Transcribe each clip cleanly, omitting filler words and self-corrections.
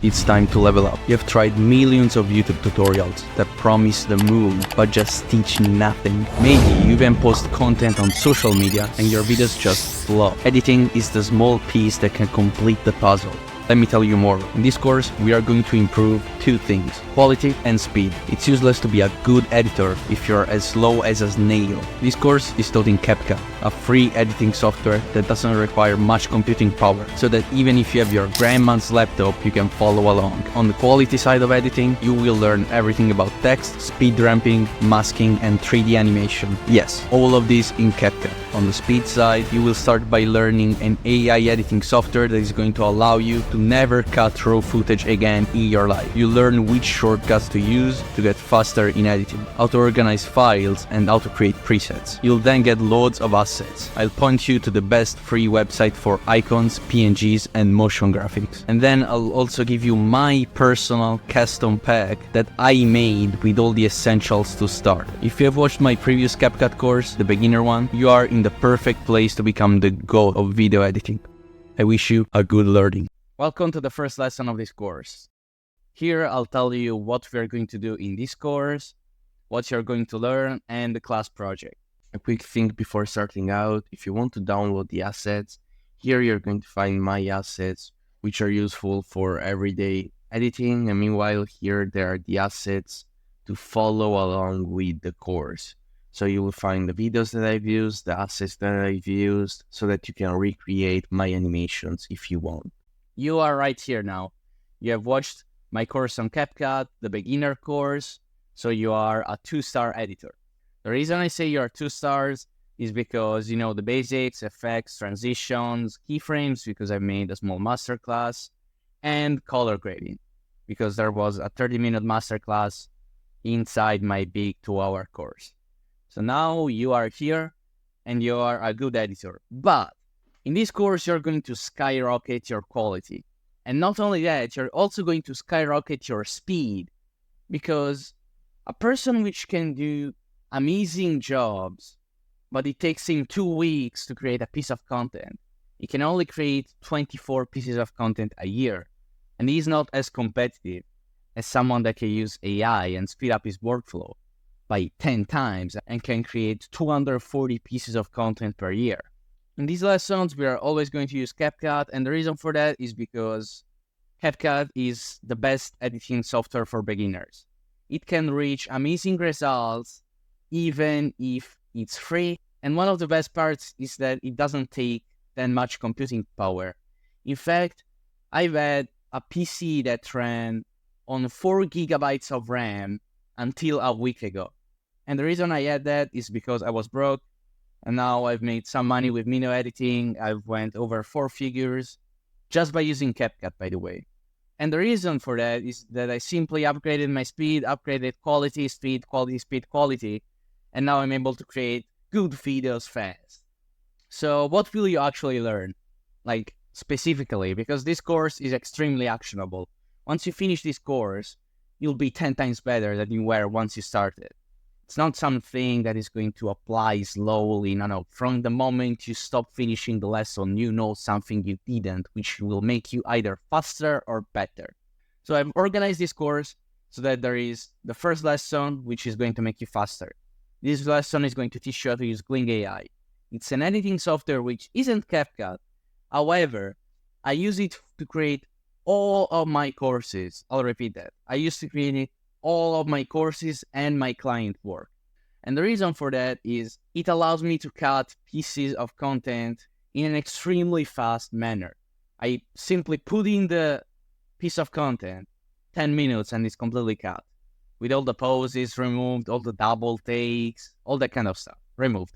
it's time to level up. You've tried millions of YouTube tutorials that promise the moon but just teach nothing. Maybe you even post content on social media and your videos just flop. Editing is the small piece that can complete the puzzle. Let me tell you more. In this course, we are going to improve two things: quality and speed. It's useless to be a good editor if you're as slow as a snail. This course is taught in CapCut, a free editing software that doesn't require much computing power, so that even if you have your grandma's laptop, you can follow along. On the quality side of editing, you will learn everything about text, speed ramping, masking, and 3D animation. Yes, all of this in CapCut. On the speed side, you will start by learning an AI editing software that is going to allow you to never cut raw footage again in your life. You learn which shortcuts to use to get faster in editing, how to organize files, and how to create presets. You'll then get loads of assets. I'll point you to the best free website for icons, PNGs, and motion graphics. And then I'll also give you my personal custom pack that I made with all the essentials to start. If you have watched my previous CapCut course, the beginner one, you are in the perfect place to become the god of video editing. I wish you a good learning. Welcome to the first lesson of this course. Here I'll tell you what we are going to do in this course, what you're going to learn, and the class project. A quick thing before starting out: if you want to download the assets, here you're going to find my assets, which are useful for everyday editing, and meanwhile here there are the assets to follow along with the course. So you will find the videos that I've used, the assets that I've used, so that you can recreate my animations if you want. You are right here now. You have watched my course on CapCut, the beginner course, so you are a 2-star editor. The reason I say you are 2 stars is because you know the basics, effects, transitions, keyframes, because I made a small masterclass, and color grading, because there was a 30-minute masterclass inside my big 2-hour course. So now you are here and you are a good editor. But in this course, you're going to skyrocket your quality. And not only that, you're also going to skyrocket your speed, because a person which can do amazing jobs, but it takes him 2 weeks to create a piece of content, he can only create 24 pieces of content a year. And he's not as competitive as someone that can use AI and speed up his workflow by 10 times and can create 240 pieces of content per year. In these lessons, we are always going to use CapCut, and the reason for that is because CapCut is the best editing software for beginners. It can reach amazing results even if it's free, and one of the best parts is that it doesn't take that much computing power. In fact, I've had a PC that ran on 4 gigabytes of RAM until a week ago. And the reason I had that is because I was broke, and now I've made some money with video editing. I've went over 4 figures just by using CapCut, by the way. And the reason for that is that I simply upgraded my speed, upgraded quality, speed, quality, and now I'm able to create good videos fast. So what will you actually learn? Like, specifically, because this course is extremely actionable. Once you finish this course, you'll be 10 times better than you were once you started. It's not something that is going to apply slowly. No. From the moment you stop finishing the lesson, you know something you didn't, which will make you either faster or better. So I've organized this course so that there is the first lesson, which is going to make you faster. This lesson is going to teach you how to use Gling AI. It's an editing software which isn't CapCut. However, I use it to create all of my courses. I'll repeat that. I used to create it all of my courses and my client work. And the reason for that is it allows me to cut pieces of content in an extremely fast manner. I simply put in the piece of content, 10 minutes, and it's completely cut. With all the poses removed, all the double takes, all that kind of stuff removed.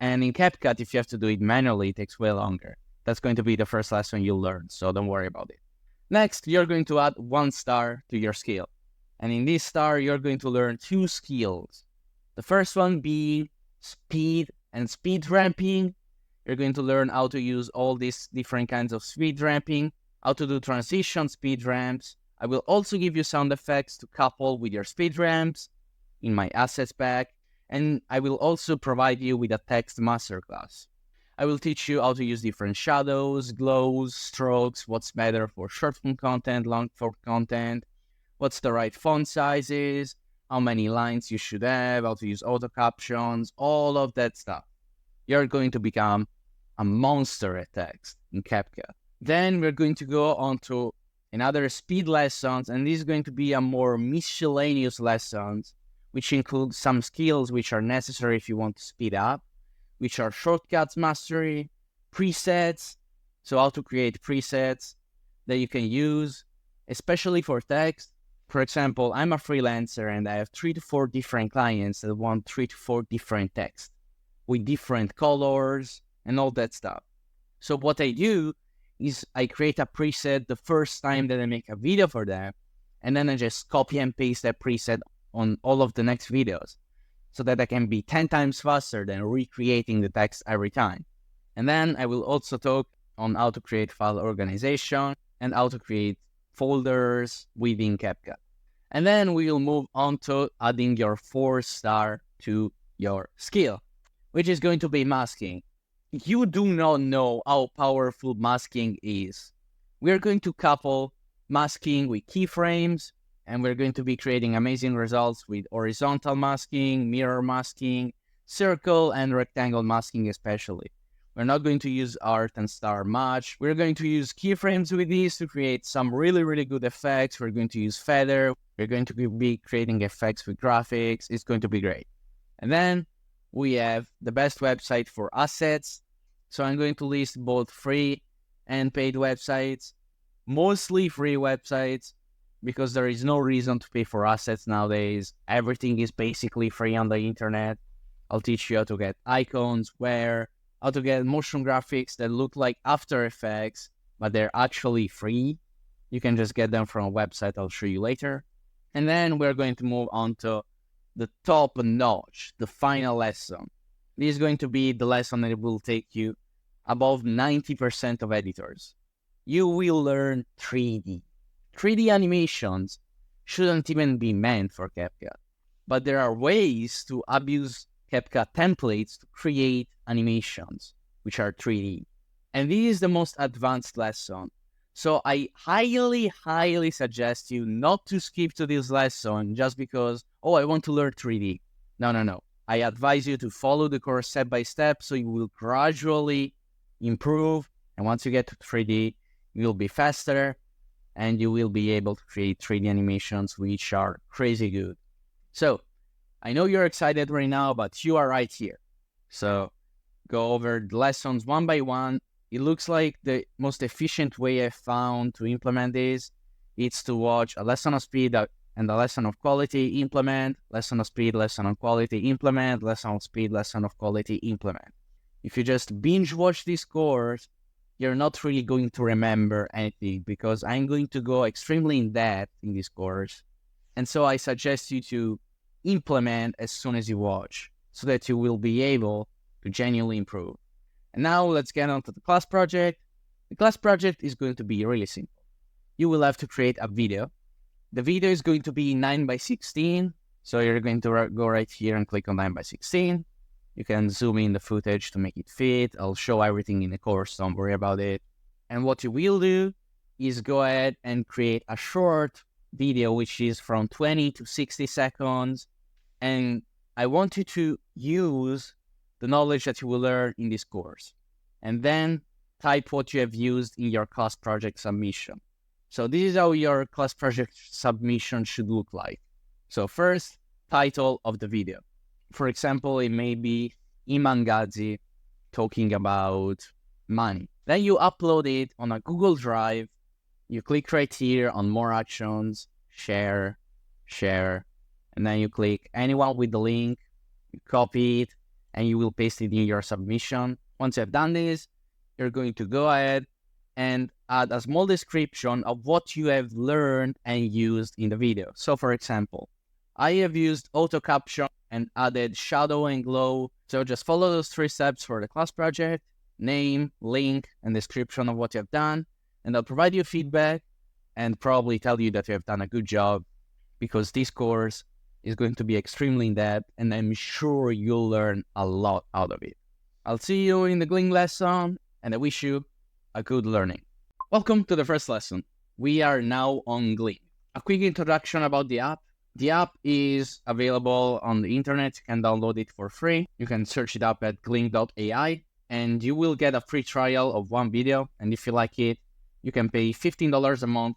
And in CapCut, if you have to do it manually, it takes way longer. That's going to be the first lesson you'll learn, so don't worry about it. Next, you're going to add 1 star to your skill. And in this star, you're going to learn 2 skills. The first one being speed and speed ramping. You're going to learn how to use all these different kinds of speed ramping, how to do transition speed ramps. I will also give you sound effects to couple with your speed ramps in my assets pack. And I will also provide you with a text masterclass. I will teach you how to use different shadows, glows, strokes, what's better for short form content, long form content, what's the right font sizes, how many lines you should have, how to use auto captions, all of that stuff. You're going to become a monster at text in CapCut. Then we're going to go on to another speed lessons, and this is going to be a more miscellaneous lessons, which include some skills which are necessary if you want to speed up, which are shortcuts mastery, presets, so how to create presets that you can use, especially for text. For example, I'm a freelancer and I have 3 to 4 different clients that want 3 to 4 different texts with different colors and all that stuff. So what I do is I create a preset the first time that I make a video for them, and then I just copy and paste that preset on all of the next videos so that I can be 10 times faster than recreating the text every time. And then I will also talk on how to create file organization and how to create folders within CapCut. And then we will move on to adding your 4-star to your skill, which is going to be masking. You do not know how powerful masking is. We're going to couple masking with keyframes, and we're going to be creating amazing results with horizontal masking, mirror masking, circle and rectangle masking especially. We're not going to use art and star much. We're going to use keyframes with these to create some really, really good effects. We're going to use feather. We're going to be creating effects with graphics. It's going to be great. And then we have the best website for assets. So I'm going to list both free and paid websites, mostly free websites, because there is no reason to pay for assets nowadays. Everything is basically free on the internet. I'll teach you how to get icons, where, how to get motion graphics that look like After Effects, but they're actually free. You can just get them from a website I'll show you later. And then we're going to move on to the top notch, the final lesson. This is going to be the lesson that will take you above 90% of editors. You will learn 3D. 3D animations shouldn't even be meant for CapCut, but there are ways to abuse CapCut templates to create animations, which are 3D. And this is the most advanced lesson. So I highly, highly suggest you not to skip to this lesson just because, oh, I want to learn 3D. No. I advise you to follow the course step by step so you will gradually improve. And once you get to 3D, you will be faster and you will be able to create 3D animations which are crazy good. So I know you're excited right now, but you are right here. So go over the lessons one by one. It looks like the most efficient way I found to implement this is to watch a lesson of speed and a lesson of quality, implement, lesson of speed, lesson of quality, implement, lesson of speed, lesson of quality, implement. If you just binge watch this course, you're not really going to remember anything because I'm going to go extremely in depth in this course. And so I suggest you to implement as soon as you watch so that you will be able to genuinely improve. And now let's get on to the class project. The class project is going to be really simple. You will have to create a video. The video is going to be 9:16. So you're going to go right here and click on 9:16. You can zoom in the footage to make it fit. I'll show everything in the course, don't worry about it. And what you will do is go ahead and create a short video, which is from 20 to 60 seconds. And I want you to use the knowledge that you will learn in this course. And then type what you have used in your class project submission. So this is how your class project submission should look like. So first, title of the video. For example, it may be Imangazi talking about money. Then you upload it on a Google Drive. You click right here on More Actions, Share, and then you click anyone with the link, you copy it, and you will paste it in your submission. Once you have done this, you're going to go ahead and add a small description of what you have learned and used in the video. So for example, I have used auto caption and added shadow and glow. So just follow those 3 steps for the class project: name, link, and description of what you have done. And I'll provide you feedback and probably tell you that you have done a good job, because this course is going to be extremely in-depth and I'm sure you'll learn a lot out of it. I'll see you in the Gling lesson, and I wish you a good learning. Welcome to the first lesson. We are now on Gling. A quick introduction about the app. The app is available on the internet. You can download it for free. You can search it up at gling.ai, and you will get a free trial of one video. And if you like it, you can pay $15 a month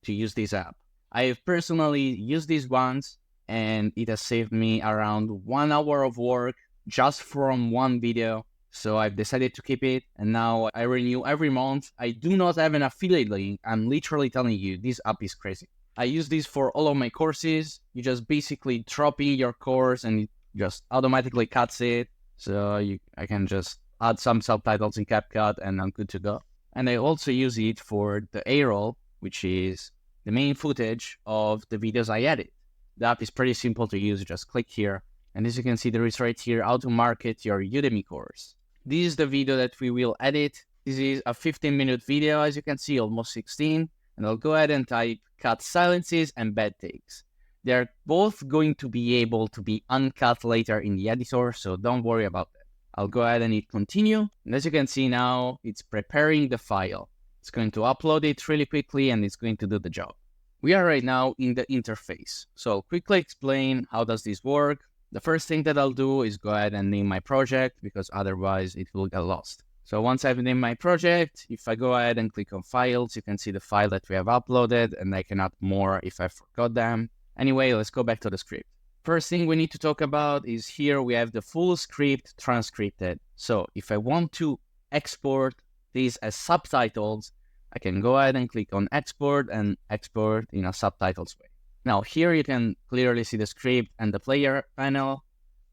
to use this app. I've personally used this once, and it has saved me around 1 hour of work just from one video. So I've decided to keep it, and now I renew every month. I do not have an affiliate link. I'm literally telling you, this app is crazy. I use this for all of my courses. You just basically drop in your course and it just automatically cuts it. So I can just add some subtitles in CapCut and I'm good to go. And I also use it for the A-roll, which is the main footage of the videos I edit. The app is pretty simple to use. You just click here. And as you can see, there is right here how to market your Udemy course. This is the video that we will edit. This is a 15-minute video, as you can see, almost 16. And I'll go ahead and type cut silences and bad takes. They're both going to be able to be uncut later in the editor, so don't worry about that. I'll go ahead and hit continue. And as you can see now, it's preparing the file. It's going to upload it really quickly and it's going to do the job. We are right now in the interface. So I'll quickly explain how does this work. The first thing that I'll do is go ahead and name my project because otherwise it will get lost. So once I've named my project, if I go ahead and click on files, you can see the file that we have uploaded and I can add more if I forgot them. Anyway, let's go back to the script. First thing we need to talk about is here we have the full script transcripted. So if I want to export these as subtitles, I can go ahead and click on export and export in a subtitles way. Now here you can clearly see the script and the player panel,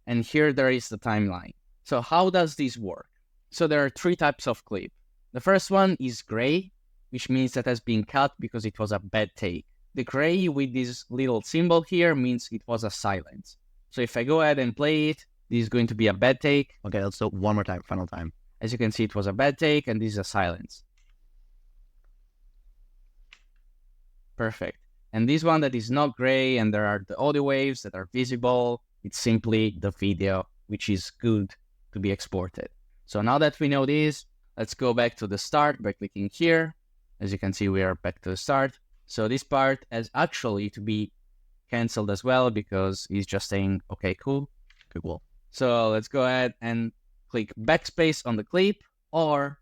and here there is the timeline. So how does this work? So there are three types of clip. The first one is gray, which means that has been cut because it was a bad take. The gray with this little symbol here means it was a silence. So if I go ahead and play it, this is going to be a bad take. Okay, let's do it one more time, final time. As you can see, it was a bad take and this is a silence. Perfect. And this one that is not gray and there are the audio waves that are visible, it's simply the video, which is good to be exported. So now that we know this, let's go back to the start by clicking here. As you can see, we are back to the start. So this part has actually to be canceled as well because it's just saying, okay, cool. Cool. So let's go ahead and click backspace on the clip, or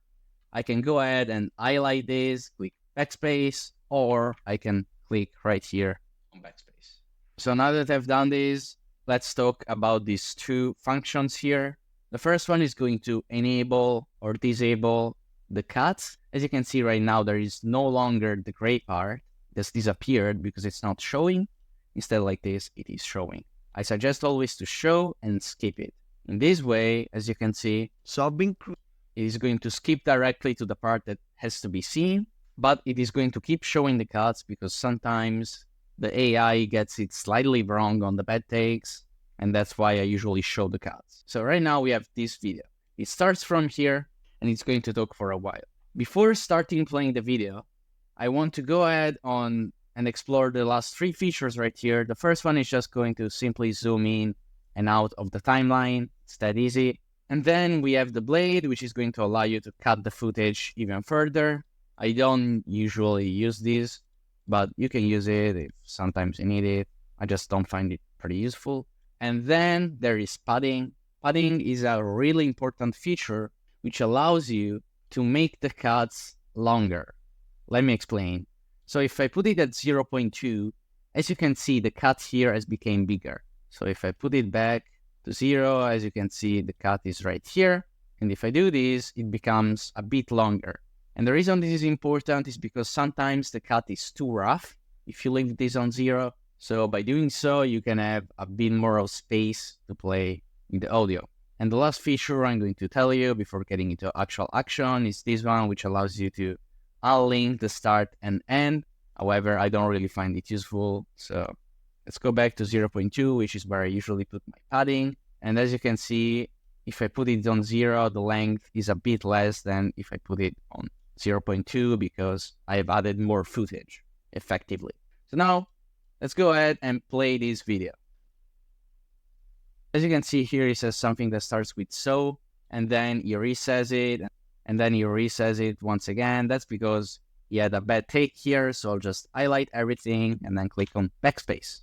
I can go ahead and highlight this, click backspace, or I can click right here on backspace. So now that I've done this, let's talk about these two functions here. The first one is going to enable or disable the cuts. As you can see right now, there is no longer the gray part. This disappeared because it's not showing. Instead like this, it is showing. I suggest always to show and skip it. In this way, as you can see, it is going to skip directly to the part that has to be seen, but it is going to keep showing the cuts because sometimes the AI gets it slightly wrong on the bad takes, and that's why I usually show the cuts. So right now we have this video. It starts from here and it's going to talk for a while. Before starting playing the video, I want to go ahead on and explore the last three features right here. The first one is just going to simply zoom in and out of the timeline. It's that easy. And then we have the blade, which is going to allow you to cut the footage even further. I don't usually use this, but you can use it if sometimes you need it. I just don't find it pretty useful. And then there is padding. Padding is a really important feature which allows you to make the cuts longer. Let me explain. So if I put it at 0.2, as you can see, the cut here has become bigger. So if I put it back to 0, as you can see, the cut is right here. And if I do this, it becomes a bit longer. And the reason this is important is because sometimes the cut is too rough if you leave this on 0. So by doing so, you can have a bit more of space to play in the audio. And the last feature I'm going to tell you before getting into actual action is this one, which allows you to unlink the start and end. However, I don't really find it useful. So let's go back to 0.2, which is where I usually put my padding. And as you can see, if I put it on 0, the length is a bit less than if I put it on 0.2 because I've added more footage effectively. So now let's go ahead and play this video. As you can see here, it says something that starts with so, and then he resets it, and then he resets it once again. That's because he had a bad take here, so I'll just highlight everything and then click on backspace.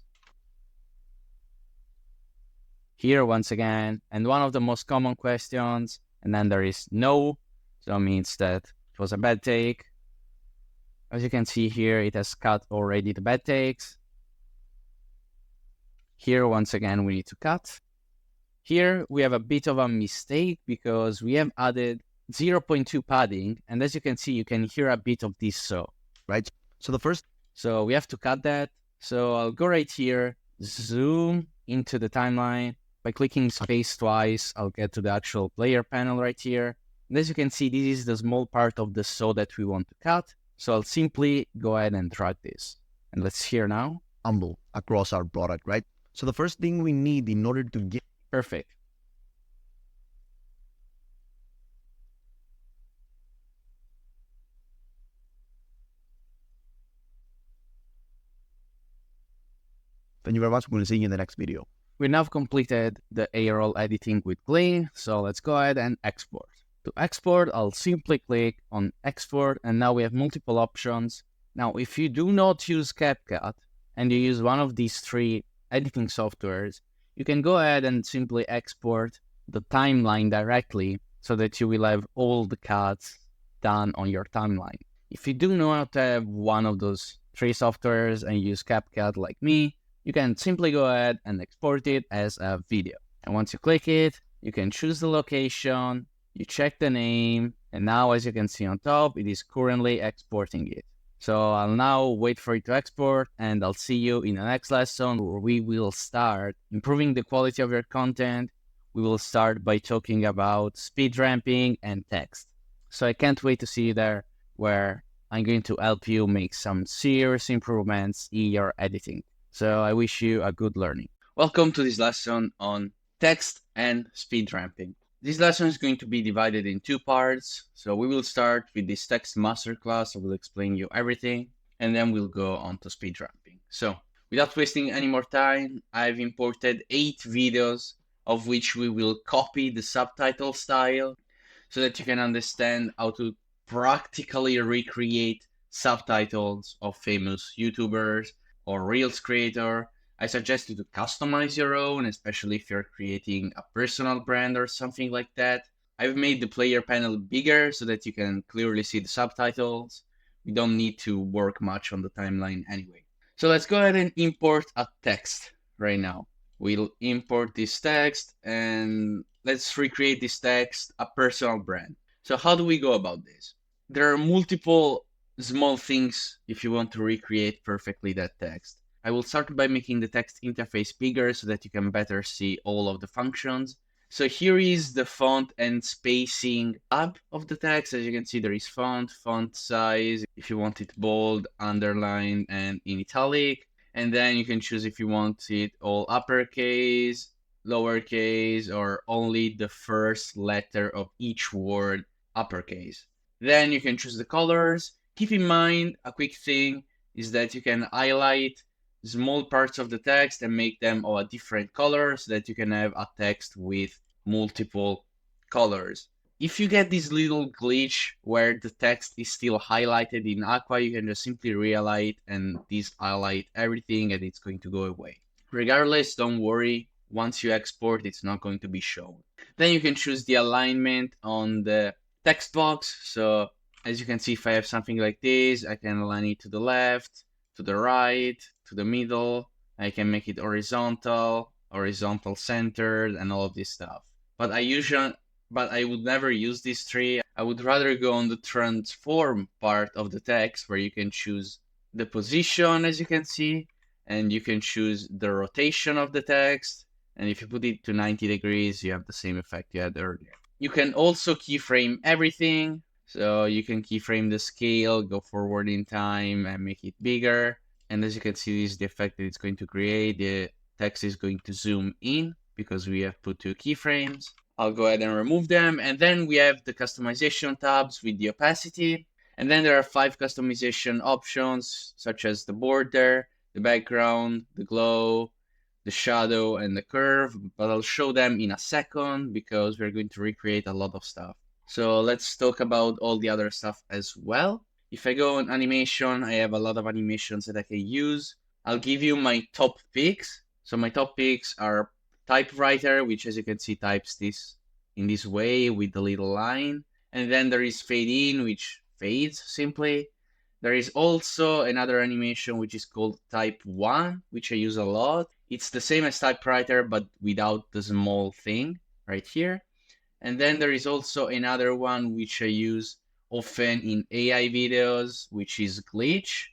Here once again, and one of the most common questions, and then there is no, so it means that it was a bad take. As you can see here, it has cut already the bad takes. Here once again, we need to cut. Here we have a bit of a mistake because we have added 0.2 padding, and as you can see, you can hear a bit of this so. Right. So we have to cut that. So I'll go right here, zoom into the timeline. By clicking space twice, I'll get to the actual player panel right here. And as you can see, this is the small part of the saw that we want to cut. So I'll simply go ahead and drag this. And let's hear now. humble across our product, right? So the first thing we need in order to get Perfect. Thank you very much. We'll see you in the next video. We now completed the ARL editing with Glee, so let's go ahead and export. To export, I'll simply click on export, and now we have multiple options. Now, if you do not use CapCut and you use one of these three editing softwares, you can go ahead and simply export the timeline directly so that you will have all the cuts done on your timeline. If you do not have one of those three softwares and use CapCut like me, you can simply go ahead and export it as a video. And once you click it, you can choose the location, you check the name, and now as you can see on top, it is currently exporting it. So I'll now wait for it to export, and I'll see you in the next lesson where we will start improving the quality of your content. We will start by talking about speed ramping and text. So I can't wait to see you there, where I'm going to help you make some serious improvements in your editing. So I wish you a good learning. Welcome to this lesson on text and speed ramping. This lesson is going to be divided in two parts. So we will start with this text masterclass. I will explain you everything, and then we'll go on to speed ramping. So without wasting any more time, I've imported 8 videos, of which we will copy the subtitle style so that you can understand how to practically recreate subtitles of famous YouTubers or Reels creator. I suggest you to customize your own, especially if you're creating a personal brand or something like that. I've made the player panel bigger so that you can clearly see the subtitles. We don't need to work much on the timeline anyway. So let's go ahead and import a text right now. We'll import this text and let's recreate this text, a personal brand. So how do we go about this? There are multiple small things if you want to recreate perfectly that text. I will start by making the text interface bigger so that you can better see all of the functions. So here is the font and spacing tab of the text. As you can see, there is font size, if you want it bold, underlined, and in italic. And then you can choose if you want it all uppercase, lowercase, or only the first letter of each word uppercase. Then you can choose the colors. Keep in mind, a quick thing is that you can highlight small parts of the text and make them of a different color so that you can have a text with multiple colors. If you get this little glitch where the text is still highlighted in aqua, you can just simply re-highlight and this highlight everything and it's going to go away. Regardless, don't worry. Once you export, it's not going to be shown. Then you can choose the alignment on the text box. So as you can see, if I have something like this, I can align it to the left, to the right, to the middle. I can make it horizontal centered, and all of this stuff. But I would never use these three. I would rather go on the transform part of the text where you can choose the position, as you can see, and you can choose the rotation of the text. And if you put it to 90 degrees, you have the same effect you had earlier. You can also keyframe everything. So you can keyframe the scale, go forward in time, and make it bigger. And as you can see, this is the effect that it's going to create. The text is going to zoom in because we have put 2 keyframes. I'll go ahead and remove them. And then we have the customization tabs with the opacity. And then there are 5 customization options, such as the border, the background, the glow, the shadow and the curve, but I'll show them in a second because we're going to recreate a lot of stuff. So let's talk about all the other stuff as well. If I go on animation, I have a lot of animations that I can use. I'll give you my top picks. So my top picks are typewriter, which as you can see types this in this way with the little line. And then there is fade in, which fades simply. There is also another animation which is called type 1, which I use a lot. It's the same as typewriter, but without the small thing right here. And then there is also another one which I use often in AI videos, which is glitch.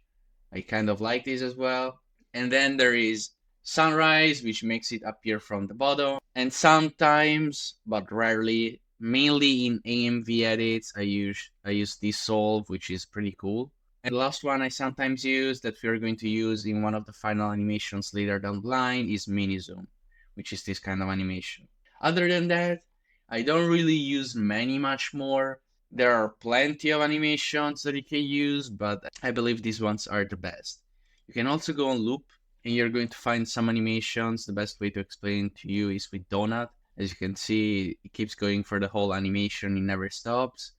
I kind of like this as well. And then there is sunrise, which makes it appear from the bottom. And sometimes, but rarely, mainly in AMV edits, I use dissolve, which is pretty cool. And the last one I sometimes use that we're going to use in one of the final animations later down the line is mini zoom, which is this kind of animation. Other than that, I don't really use much more. There are plenty of animations that you can use, but I believe these ones are the best. You can also go on loop and you're going to find some animations. The best way to explain to you is with donut. As you can see, it keeps going for the whole animation, it never stops.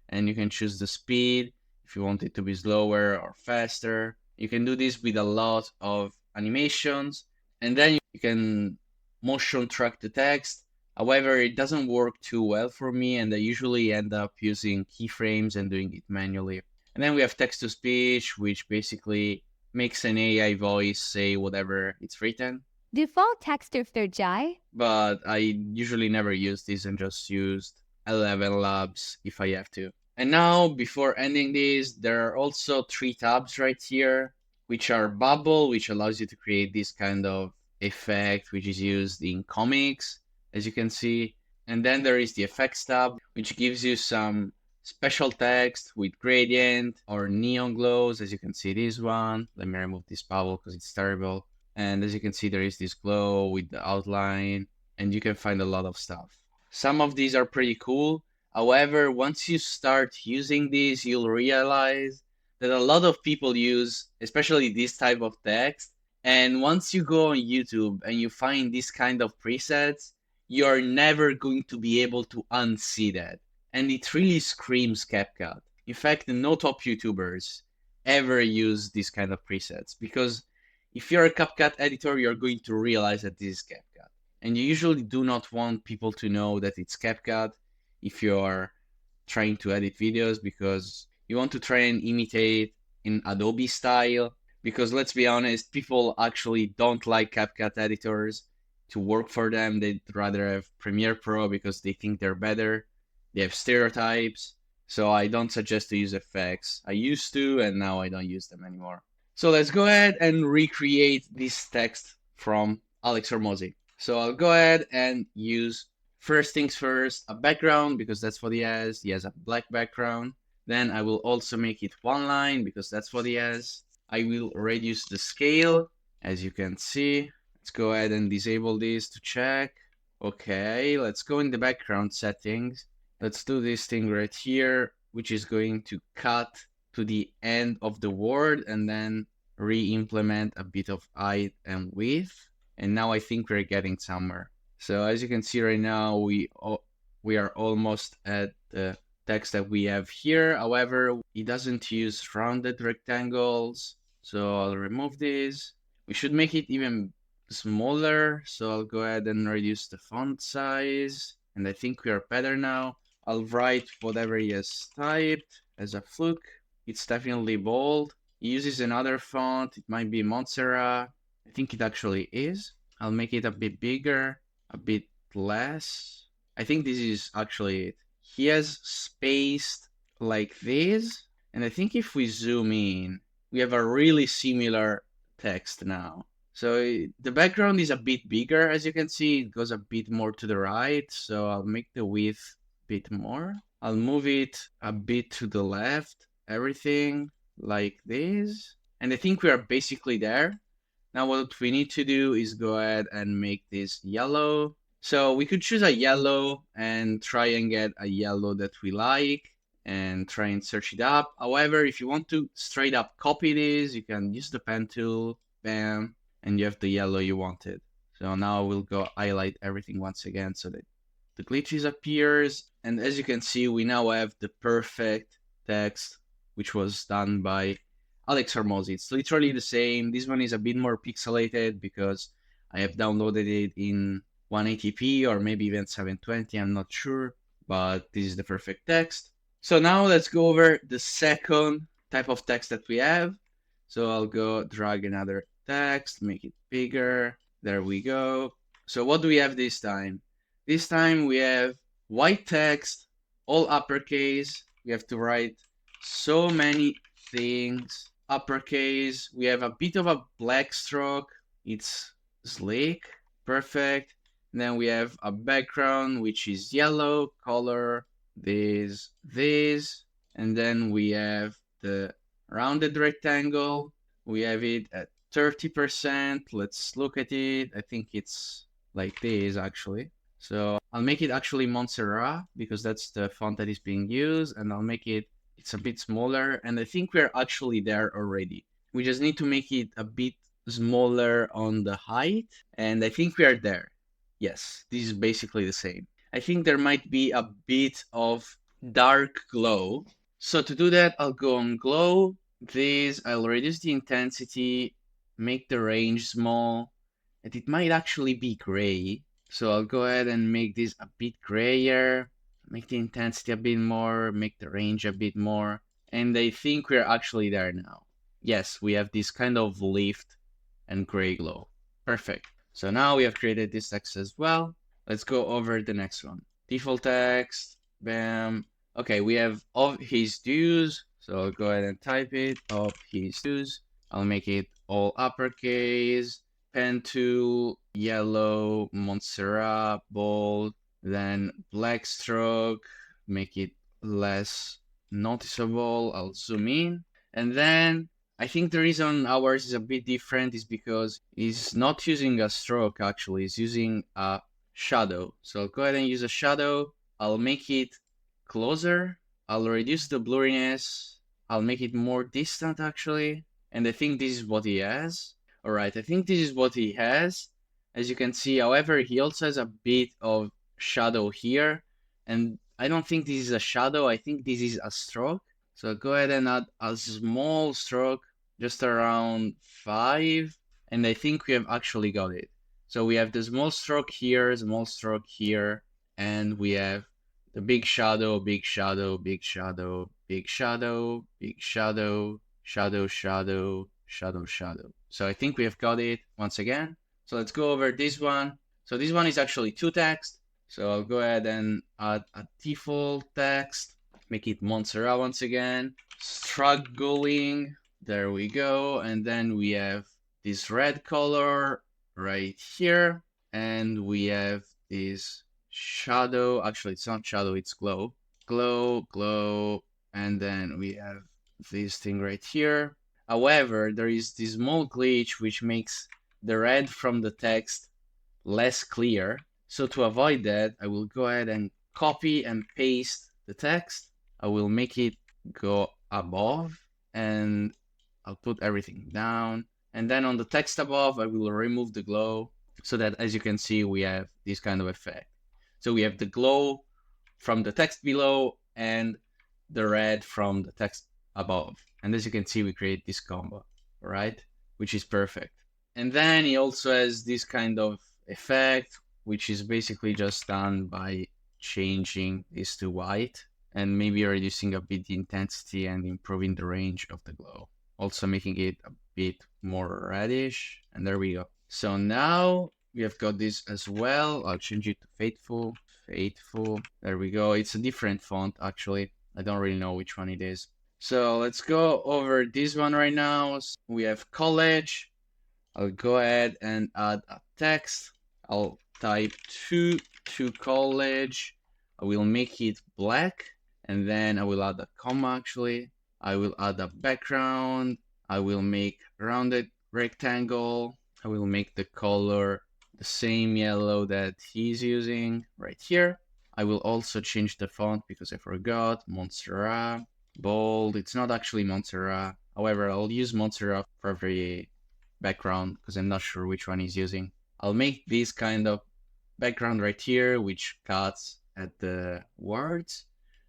And you can choose the speed if you want it to be slower or faster. You can do this with a lot of animations, and then you can motion track the text. However, it doesn't work too well for me, and I usually end up using keyframes and doing it manually. And then we have text to speech, which basically makes an AI voice say whatever it's written. Default text of third Jai. But I usually never use this and just used 11 labs if I have to. And now, before ending this, there are also 3 tabs right here, which are bubble, which allows you to create this kind of effect, which is used in comics, as you can see. And then there is the effects tab, which gives you some special text with gradient or neon glows, as you can see this one. Let me remove this bubble because it's terrible. And as you can see, there is this glow with the outline, and you can find a lot of stuff. Some of these are pretty cool. However, once you start using these, you'll realize that a lot of people use, especially this type of text. And once you go on YouTube and you find this kind of presets, you're never going to be able to unsee that. And it really screams CapCut. In fact, no top YouTubers ever use this kind of presets because if you're a CapCut editor, you're going to realize that this is CapCut. And you usually do not want people to know that it's CapCut if you're trying to edit videos because you want to try and imitate in Adobe style. Because let's be honest, people actually don't like CapCut editors to work for them. They'd rather have Premiere Pro because they think they're better. They have stereotypes. So I don't suggest to use effects. I used to, and now I don't use them anymore. So let's go ahead and recreate this text from Alex Hormozi. So I'll go ahead and use, first things first, a background because that's what he has. He has a black background. Then I will also make it one line because that's what he has. I will reduce the scale, as you can see. Let's go ahead and disable this to check. Okay, let's go in the background settings. Let's do this thing right here, which is going to cut to the end of the word and then re-implement a bit of height and width. And now I think we're getting somewhere. So as you can see right now, we are almost at the text that we have here. However, it doesn't use rounded rectangles. So I'll remove this. We should make it even smaller. So I'll go ahead and reduce the font size. And I think we are better now. I'll write whatever he has typed as a fluke. It's definitely bold. He uses another font. It might be Montserrat. I think it actually is. I'll make it a bit bigger, a bit less. I think this is actually it. He has spaced like this. And I think if we zoom in, we have a really similar text now. So the background is a bit bigger, as you can see. It goes a bit more to the right. So I'll make the width a bit more. I'll move it a bit to the left. Everything like this. And I think we are basically there. Now what we need to do is go ahead and make this yellow. So we could choose a yellow and try and get a yellow that we like and try and search it up. However, if you want to straight up copy this, you can use the pen tool, bam, and you have the yellow you wanted. So now we'll go highlight everything once again so that the glitches appears. And as you can see, we now have the perfect text, which was done by Alex Hormozzi. It's literally the same. This one is a bit more pixelated because I have downloaded it in 180p or maybe even 720, I'm not sure, but this is the perfect text. So now let's go over the second type of text that we have. So I'll go drag another text, make it bigger. There we go. So what do we have this time? This time we have white text, all uppercase. We have to write so many things. Uppercase. We have a bit of a black stroke. It's slick. Perfect. And then we have a background which is yellow color. This. And then we have the rounded rectangle. We have it at 30%. Let's look at it. I think it's like this actually. So I'll make it actually Montserrat because that's the font that is being used, and I'll make it's a bit smaller, and I think we're actually there already. We just need to make it a bit smaller on the height, and I think we are there. Yes, this is basically the same. I think there might be a bit of dark glow. So to do that, I'll go on glow. I'll reduce the intensity, make the range small, and it might actually be gray. So I'll go ahead and make this a bit grayer, make the intensity a bit more, make the range a bit more, and I think we're actually there now. Yes, we have this kind of lift and gray glow. Perfect. So now we have created this text as well. Let's go over the next one. Default text, bam. Okay, we have of his dues. So I'll go ahead and type it, of his dues. I'll make it all uppercase, pen tool, yellow, Montserrat, bold, then black stroke, make it less noticeable. I'll zoom in. And then I think the reason ours is a bit different is because it's not using a stroke actually, it's using a shadow. So I'll go ahead and use a shadow. I'll make it closer. I'll reduce the blurriness. I'll make it more distant actually. And I think this is what he has. All right, I think this is what he has. As you can see, however, he also has a bit of shadow here. And I don't think this is a shadow. I think this is a stroke. So go ahead and add a small stroke, just around 5. And I think we have actually got it. So we have the small stroke here, and we have the big shadow, big shadow, big shadow, big shadow, big shadow, shadow, shadow, shadow, shadow. So I think we have got it once again. So let's go over this one. So this one is actually 2 text. So I'll go ahead and add a default text, make it Montserrat once again, struggling, there we go. And then we have this red color right here. And we have this shadow, actually it's not shadow, it's glow, glow, and then we have this thing right here. However, there is this small glitch which makes the red from the text less clear. So to avoid that, I will go ahead and copy and paste the text. I will make it go above and I'll put everything down. And then on the text above, I will remove the glow so that, as you can see, we have this kind of effect. So we have the glow from the text below and the red from the text above. And as you can see, we create this combo, right? Which is perfect. And then he also has this kind of effect, which is basically just done by changing this to white and maybe reducing a bit the intensity and improving the range of the glow. Also making it a bit more reddish. And there we go. So now we have got this as well. I'll change it to Faithful. There we go. It's a different font, actually. I don't really know which one it is. So let's go over this one right now. So we have college. I'll go ahead and add a text. I'll type to college. I will make it black. And then I will add a comma, actually. I will add a background. I will make rounded rectangle. I will make the color the same yellow that he's using right here. I will also change the font because I forgot. Montserrat, bold. It's not actually Montserrat. However, I'll use Montserrat for every background because I'm not sure which one he's using. I'll make this kind of background right here, which cuts at the words.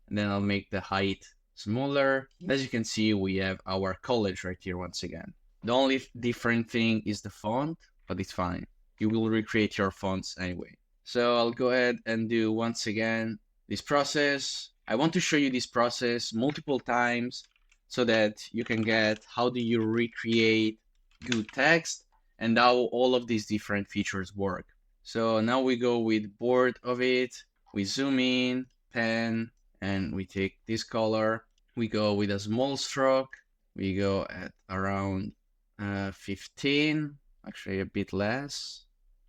And then I'll make the height smaller. As you can see, we have our college right here once again. The only different thing is the font, but it's fine. You will recreate your fonts anyway. So I'll go ahead and do once again this process. I want to show you this process multiple times so that you can get how do you recreate good text and how all of these different features work. So now we go with board of it. We zoom in, pen, and we take this color. We go with a small stroke. We go at around 15, actually a bit less.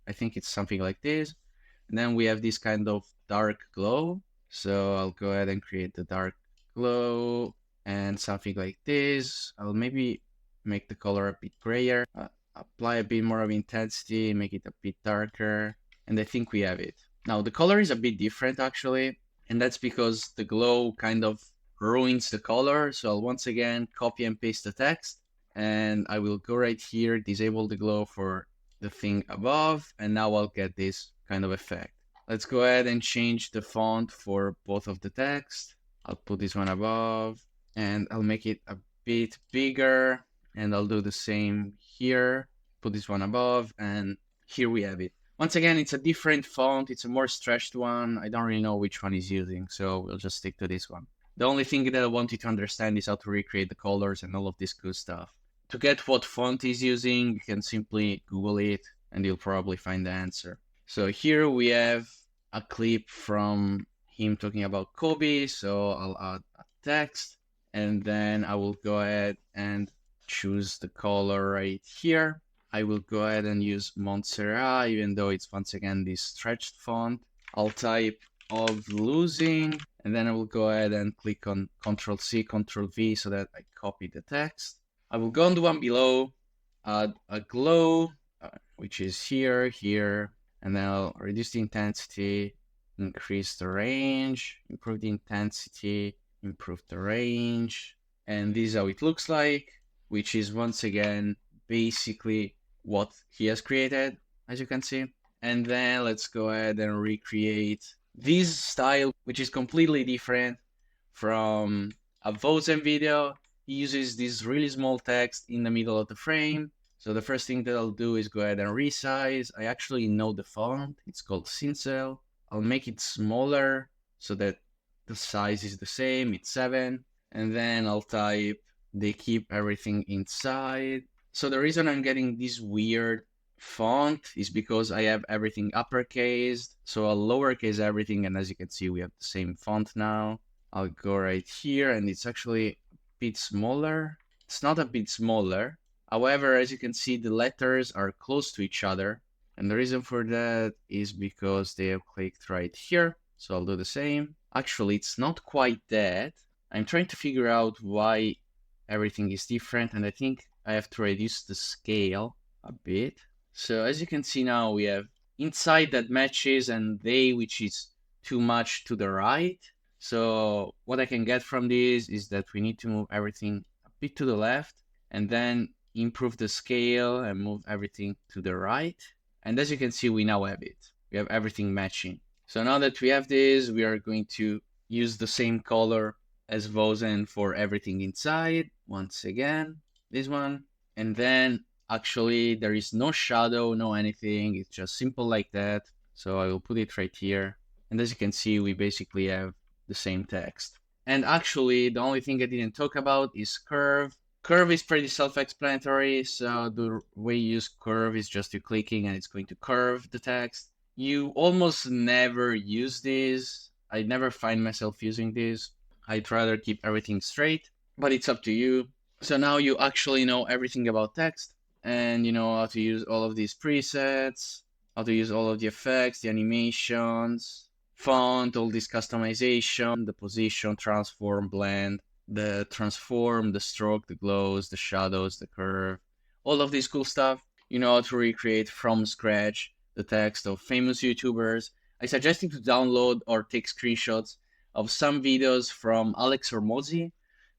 I think it's something like this. And then we have this kind of dark glow. So I'll go ahead and create the dark glow and something like this. I'll maybe make the color a bit grayer, apply a bit more of intensity, make it a bit darker. And I think we have it. Now the color is a bit different actually. And that's because the glow kind of ruins the color. So I'll once again copy and paste the text. And I will go right here, disable the glow for the thing above. And now I'll get this kind of effect. Let's go ahead and change the font for both of the text. I'll put this one above and I'll make it a bit bigger. And I'll do the same here. Put this one above and here we have it. Once again, it's a different font. It's a more stretched one. I don't really know which one he's using, so we'll just stick to this one. The only thing that I want you to understand is how to recreate the colors and all of this good stuff. To get what font he's using, you can simply Google it and you'll probably find the answer. So here we have a clip from him talking about Kobe. So I'll add a text and then I will go ahead and choose the color right here. I will go ahead and use Montserrat, even though it's once again this stretched font. I'll type of losing, and then I will go ahead and click on Ctrl C, Ctrl V so that I copy the text. I will go on the one below, add a glow, which is here, and then I'll reduce the intensity, increase the range, improve the intensity, improve the range, and this is how it looks like, which is once again basically what he has created, as you can see. And then let's go ahead and recreate this style, which is completely different from a Vosen video. He uses this really small text in the middle of the frame. So the first thing that I'll do is go ahead and resize. I actually know the font. It's called Sincel. I'll make it smaller so that the size is the same. It's 7. And then I'll type, they keep everything inside. So the reason I'm getting this weird font is because I have everything uppercase. So I'll lowercase everything. And as you can see, we have the same font now. I'll go right here and it's actually a bit smaller. It's not a bit smaller. However, as you can see, the letters are close to each other. And the reason for that is because they have clicked right here. So I'll do the same. Actually, it's not quite that. I'm trying to figure out why everything is different. And I think I have to reduce the scale a bit. So as you can see now, we have inside that matches and they, which is too much to the right. So what I can get from this is that we need to move everything a bit to the left and then improve the scale and move everything to the right. And as you can see, we now have it. We have everything matching. So now that we have this, we are going to use the same color as Vosen for everything inside. Once again, this one. And then actually there is no shadow, no anything. It's just simple like that. So I will put it right here. And as you can see, we basically have the same text. And actually, the only thing I didn't talk about is curve. Curve is pretty self-explanatory. So the way you use curve is just you clicking and it's going to curve the text. You almost never use this. I never find myself using this. I'd rather keep everything straight, but it's up to you. So now you actually know everything about text and you know how to use all of these presets, how to use all of the effects, the animations, font, all this customization, the position, transform, blend, the transform, the stroke, the glows, the shadows, the curve, all of this cool stuff. You know how to recreate from scratch the text of famous YouTubers. I suggest you to download or take screenshots of some videos from Alex Hormozzi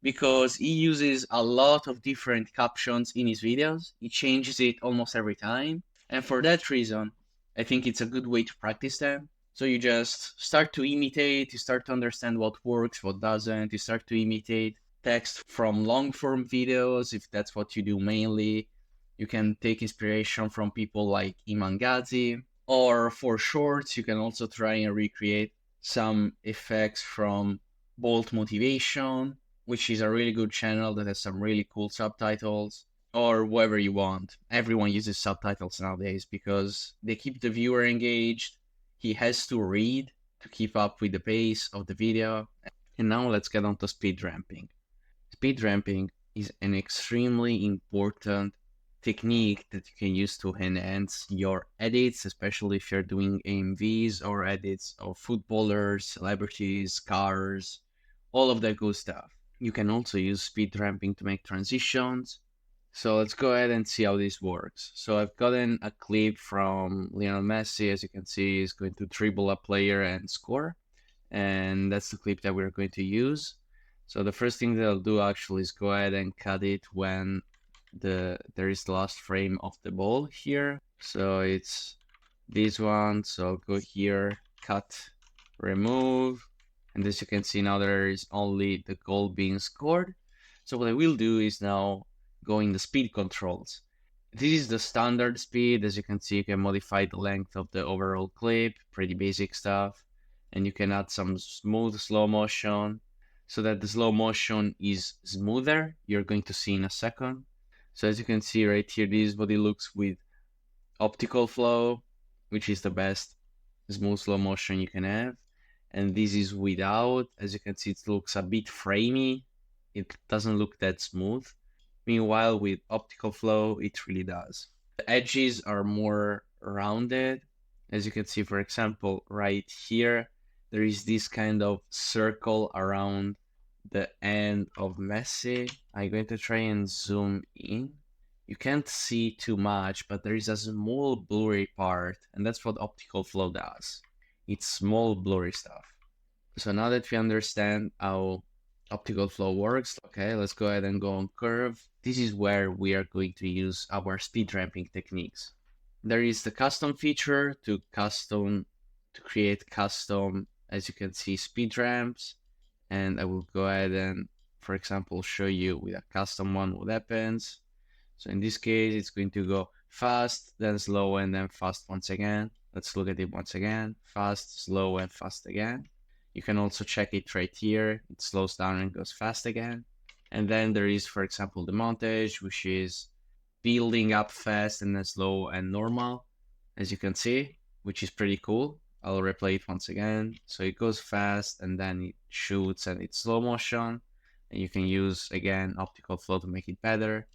because he uses a lot of different captions in his videos. He changes it almost every time. And for that reason, I think it's a good way to practice them. So you just start to imitate, you start to understand what works, what doesn't, you start to imitate text from long form videos if that's what you do mainly. You can take inspiration from people like Iman Ghazi, or for shorts, you can also try and recreate some effects from Bolt Motivation, which is a really good channel that has some really cool subtitles, or whatever you want. Everyone uses subtitles nowadays because they keep the viewer engaged. He has to read to keep up with the pace of the video. And now let's get on to speed ramping. Speed ramping is an extremely important technique that you can use to enhance your edits, especially if you're doing AMVs or edits of footballers, celebrities, cars, all of that good stuff. You can also use speed ramping to make transitions. So let's go ahead and see how this works. So I've gotten a clip from Lionel Messi. As you can see, he's going to dribble a player and score. And that's the clip that we're going to use. So the first thing that I'll do actually is go ahead and cut it when there is the last frame of the ball here. So it's this one. So I'll go here, cut, remove. And as you can see now there is only the goal being scored. So what I will do is now go in the speed controls. This is the standard speed. As you can see, you can modify the length of the overall clip, pretty basic stuff. And you can add some smooth slow motion so that the slow motion is smoother. You're going to see in a second. So as you can see right here, this is what it looks with optical flow, which is the best smooth slow motion you can have. And this is without. As you can see, it looks a bit framey. It doesn't look that smooth. Meanwhile, with optical flow, it really does. The edges are more rounded. As you can see, for example, right here, there is this kind of circle around the end of Messi. I'm going to try and zoom in. You can't see too much, but there is a small blurry part, and that's what optical flow does. It's small blurry stuff. So now that we understand how optical flow works, okay, let's go ahead and go on curve. This is where we are going to use our speed ramping techniques. There is the custom feature to create custom, as you can see, speed ramps. And I will go ahead and, for example, show you with a custom one what happens. So in this case, it's going to go fast, then slow, and then fast once again. Let's look at it once again. Fast, slow, and fast again. You can also check it right here. It slows down and goes fast again. And then there is, for example, the montage, which is building up fast and then slow and normal, as you can see, which is pretty cool. I'll replay it once again. So it goes fast and then it shoots and it's slow motion. And you can use, again, optical flow to make it better.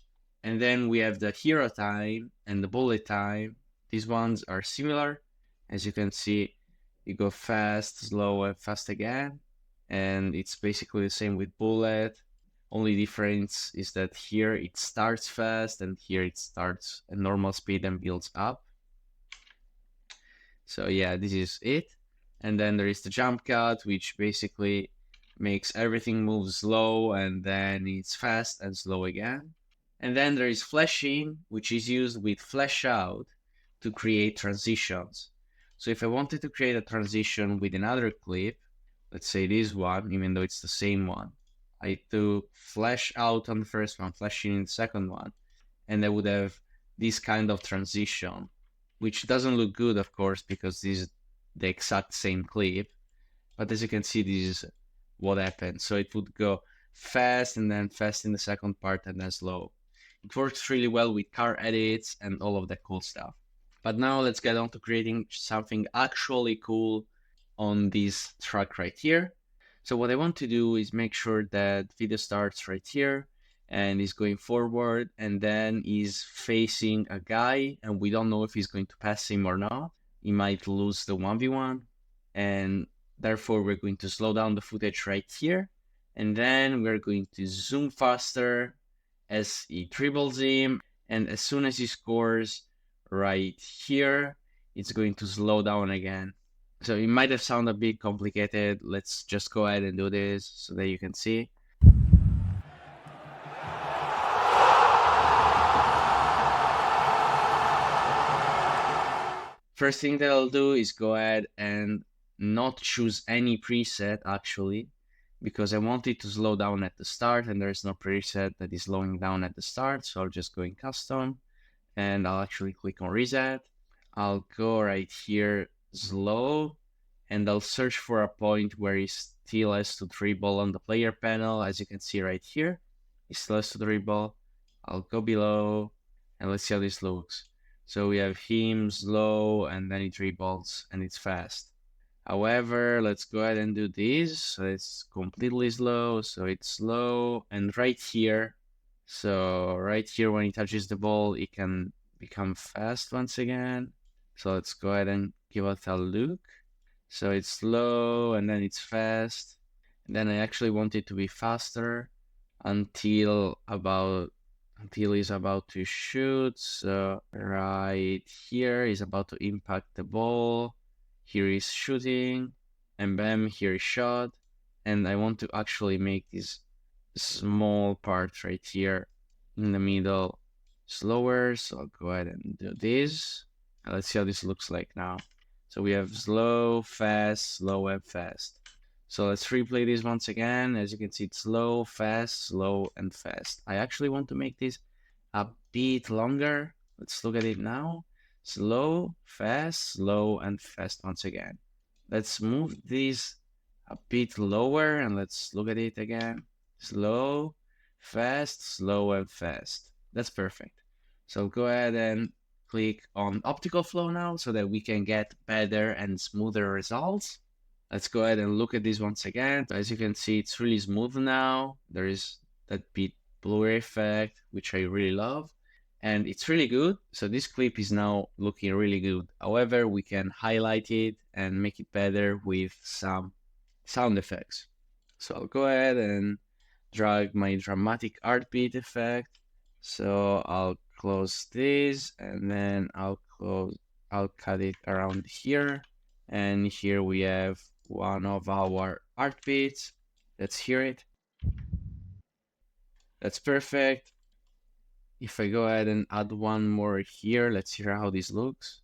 And then we have the hero time and the bullet time. These ones are similar. As you can see, you go fast, slow, and fast again. And it's basically the same with bullet. Only difference is that here it starts fast and here it starts at normal speed and builds up. So yeah, this is it. And then there is the jump cut, which basically makes everything move slow and then it's fast and slow again. And then there is flashing, which is used with flash out to create transitions. So if I wanted to create a transition with another clip, let's say this one, even though it's the same one, I do flash out on the first one, flash in the second one, and I would have this kind of transition, which doesn't look good, of course, because this is the exact same clip. But as you can see, this is what happened. So it would go fast and then fast in the second part and then slow. It works really well with car edits and all of that cool stuff. But now let's get on to creating something actually cool on this track right here. So what I want to do is make sure that video starts right here and is going forward and then is facing a guy and we don't know if he's going to pass him or not. He might lose the 1v1 and therefore we're going to slow down the footage right here and then we're going to zoom faster as he dribbles him, and as soon as he scores right here, it's going to slow down again. So it might have sounded a bit complicated. Let's just go ahead and do this so that you can see. First thing that I'll do is go ahead and not choose any preset actually, because I want it to slow down at the start and there's no preset that is slowing down at the start. So I'll just go in custom and I'll actually click on reset. I'll go right here, slow, and I'll search for a point where it still has to dribble on the player panel. As you can see right here, it still has to dribble. I'll go below and let's see how this looks. So we have him slow and then he dribbles and it's fast. However, let's go ahead and do this. So it's completely slow. So it's slow and right here. So right here when he touches the ball, it can become fast once again. So let's go ahead and give it a look. So it's slow and then it's fast. And then I actually want it to be faster until he's about to shoot. So right here he's about to impact the ball. Here he's shooting, and bam, here is shot. And I want to actually make this small part right here in the middle slower. So I'll go ahead and do this. And let's see how this looks like now. So we have slow, fast, slow, and fast. So let's replay this once again. As you can see, it's slow, slow, and fast. I actually want to make this a bit longer. Let's look at it now. Slow, slow, and fast once again. Let's move this a bit lower and let's look at it again. Slow, slow, and fast. That's perfect. So go ahead and click on optical flow now so that we can get better and smoother results. Let's go ahead and look at this once again. As you can see, it's really smooth now. There is that bit blur effect, which I really love. And it's really good. So this clip is now looking really good. However, we can highlight it and make it better with some sound effects. So I'll go ahead and drag my dramatic heartbeat effect. So I'll close this and then I'll cut it around here. And here we have one of our heartbeats. Let's hear it. That's perfect. If I go ahead and add one more here, let's hear how this looks.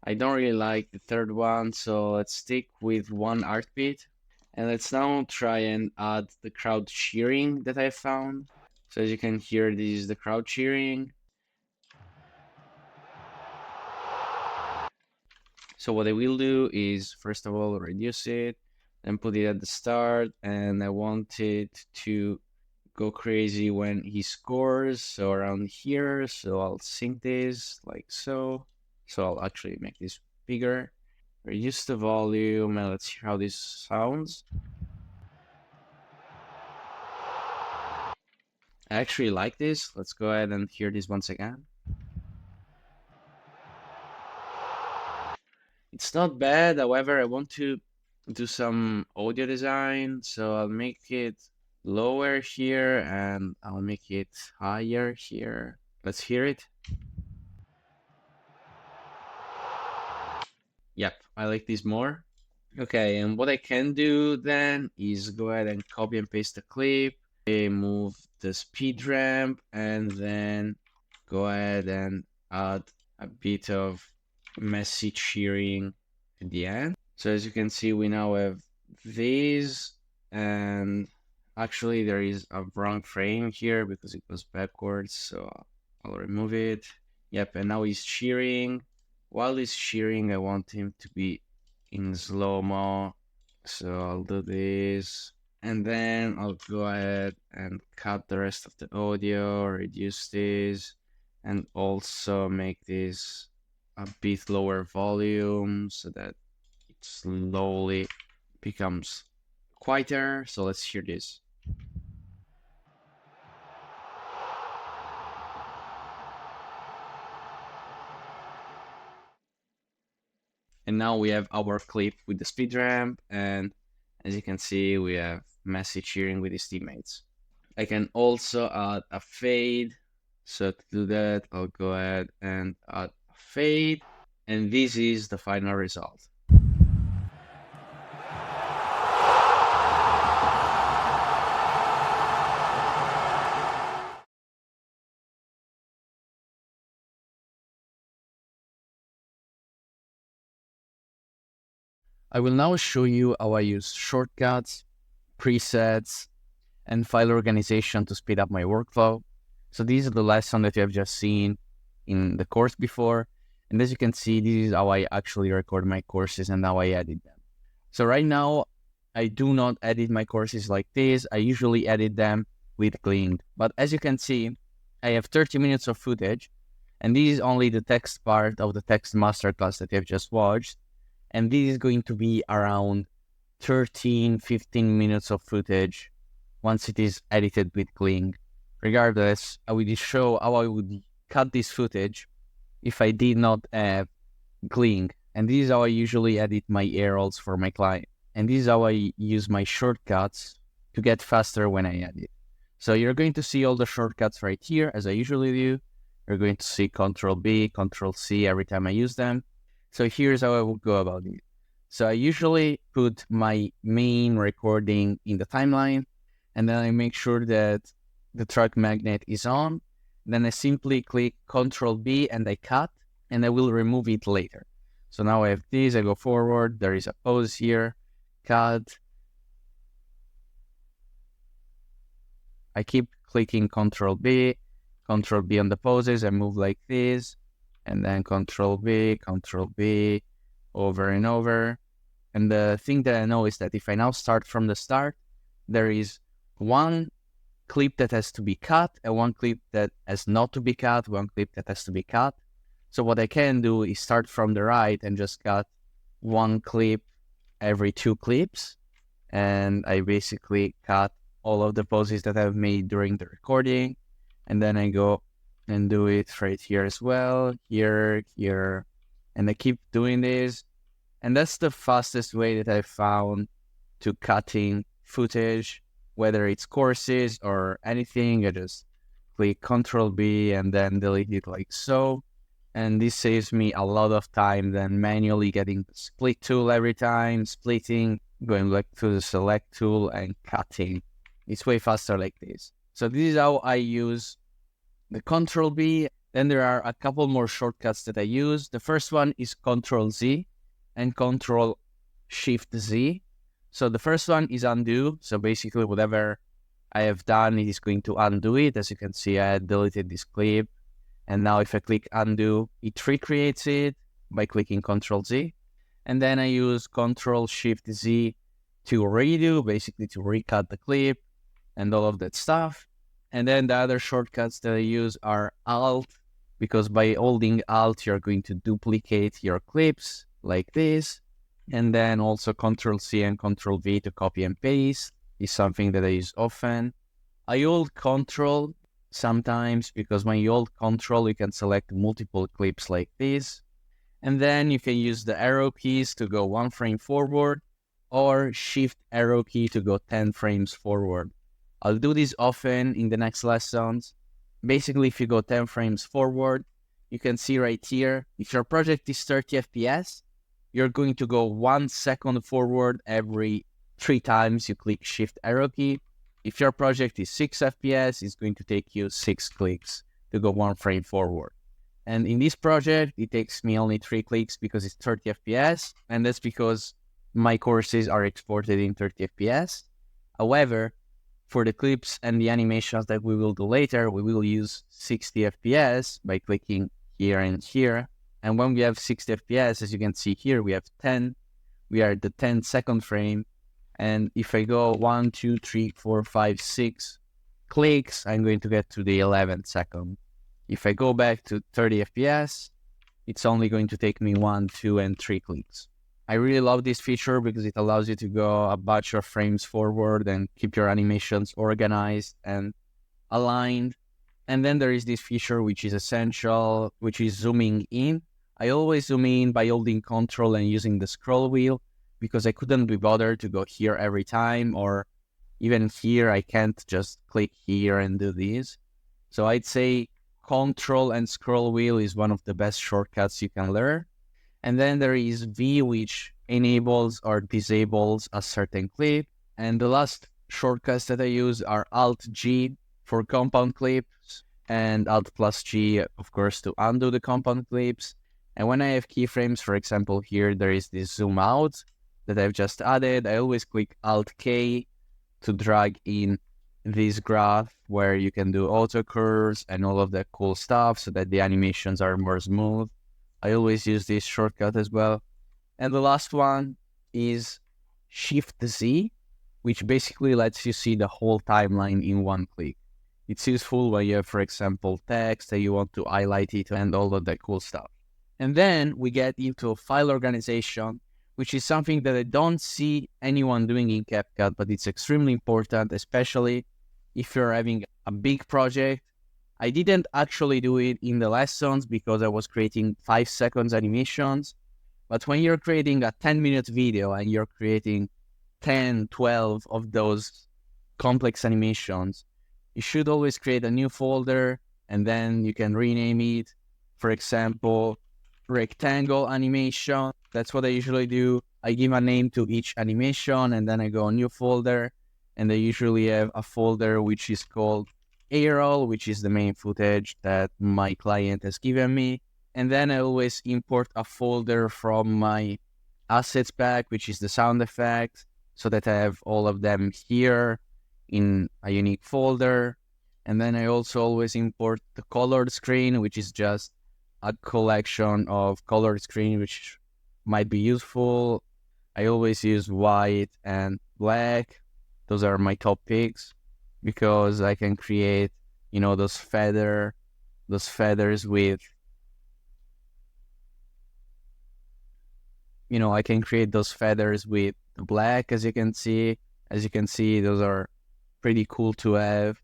I don't really like the third one, so let's stick with one heartbeat. And let's now try and add the crowd cheering that I found. So as you can hear, this is the crowd cheering. So what I will do is, first of all, reduce it, then put it at the start, and I want it to go crazy when he scores, so around here. So I'll sync this like so. So I'll actually make this bigger, reduce the volume, and let's hear how this sounds. I actually like this. Let's go ahead and hear this once again. It's not bad, however, I want to do some audio design, so I'll make it lower here and I'll make it higher here. Let's hear it. Yep, I like this more. Okay, and what I can do then is go ahead and copy and paste the clip, move the speed ramp, and then go ahead and add a bit of messy cheering at the end. So as you can see, we now have these, and actually there is a wrong frame here because it goes backwards, so I'll remove it. Yep, and now he's cheering. While he's cheering, I want him to be in slow-mo, so I'll do this. And then I'll go ahead and cut the rest of the audio, reduce this, and also make this a bit lower volume so that it slowly becomes quieter. So let's hear this. And now we have our clip with the speed ramp, and as you can see, we have Messi cheering with his teammates. I can also add a fade. So to do that, I'll go ahead and add a fade, and this is the final result. I will now show you how I use shortcuts, presets, and file organization to speed up my workflow. So these are the lessons that you have just seen in the course before. And as you can see, this is how I actually record my courses and how I edit them. So right now, I do not edit my courses like this. I usually edit them with Kling. But as you can see, I have 30 minutes of footage, and this is only the text part of the text masterclass that you have just watched. And this is going to be around 13, 15 minutes of footage once it is edited with Kling. Regardless, I will show how I would cut this footage if I did not have Kling. And this is how I usually edit my A-rolls for my client. And this is how I use my shortcuts to get faster when I edit. So you're going to see all the shortcuts right here, as I usually do. You're going to see Control B, Control C every time I use them. So here's how I will go about it. So I usually put my main recording in the timeline, and then I make sure that the track magnet is on. Then I simply click Control B and I cut, and I will remove it later. So now I have this, I go forward, there is a pause here, cut. I keep clicking Control B on the poses, I move like this, and then Control B, over and over. And the thing that I know is that if I now start from the start, there is one clip that has to be cut, and one clip that has not to be cut, one clip that has to be cut. So what I can do is start from the right and just cut one clip every 2 clips. And I basically cut all of the poses that I've made during the recording. And then I go and do it right here as well, here. And I keep doing this. And that's the fastest way that I found to cutting footage, whether it's courses or anything. I just click Control B and then delete it like so. And this saves me a lot of time than manually getting the split tool every time, splitting, going back to the select tool and cutting. It's way faster like this. So this is how I use the Control B. Then there are a couple more shortcuts that I use. The first one is Control Z and Control Shift Z. So the first one is undo. So basically whatever I have done, it is going to undo it. As you can see, I had deleted this clip. And now if I click undo, it recreates it by clicking Control Z. And then I use Control Shift Z to redo, basically to recut the clip and all of that stuff. And then the other shortcuts that I use are Alt, because by holding Alt, you're going to duplicate your clips like this. And then also Control C and Control V to copy and paste is something that I use often. I hold Control sometimes because when you hold Control, you can select multiple clips like this. And then you can use the arrow keys to go 1 frame forward or Shift arrow key to go 10 frames forward. I'll do this often in the next lessons. Basically, if you go 10 frames forward, you can see right here, if your project is 30 FPS, you're going to go 1 second forward every 3 times you click Shift arrow key. If your project is 6 FPS, it's going to take you 6 clicks to go 1 frame forward. And in this project, it takes me only 3 clicks because it's 30 FPS, and that's because my courses are exported in 30 FPS. However, for the clips and the animations that we will do later, we will use 60 FPS by clicking here and here. And when we have 60 FPS, as you can see here, we have 10. We are at the 10-second frame. And if I go 1, 2, 3, 4, 5, 6 clicks, I'm going to get to the 11th second. If I go back to 30 FPS, it's only going to take me 1, 2, and 3 clicks. I really love this feature because it allows you to go a bunch of frames forward and keep your animations organized and aligned. And then there is this feature which is essential, which is zooming in. I always zoom in by holding Control and using the scroll wheel because I couldn't be bothered to go here every time, or even here, I can't just click here and do this. So I'd say Control and scroll wheel is one of the best shortcuts you can learn. And then there is V, which enables or disables a certain clip. And the last shortcuts that I use are Alt-G for compound clips and Alt+G, of course, to undo the compound clips. And when I have keyframes, for example, here there is this zoom out. that I've just added, I always click Alt-K to drag in this graph where you can do auto curves and all of that cool stuff so that the animations are more smooth. I always use this shortcut as well. And the last one is Shift Z, which basically lets you see the whole timeline in one click. It's useful when you have, for example, text that you want to highlight it and all of that cool stuff. And then we get into file organization, which is something that I don't see anyone doing in CapCut, but it's extremely important, especially if you're having a big project. I didn't actually do it in the lessons because I was creating 5 seconds animations. But when you're creating a 10-minute video and you're creating 10, 12 of those complex animations, you should always create a new folder and then you can rename it. For example, rectangle animation. That's what I usually do. I give a name to each animation and then I go a new folder, and I usually have a folder which is called A-roll, which is the main footage that my client has given me. And then I always import a folder from my assets pack, which is the sound effects, so that I have all of them here in a unique folder. And then I also always import the colored screen, which is just a collection of colored screen, which might be useful. I always use white and black. Those are my top picks because I can create, those feathers with, I can create those feathers with black, as you can see. As you can see, those are pretty cool to have.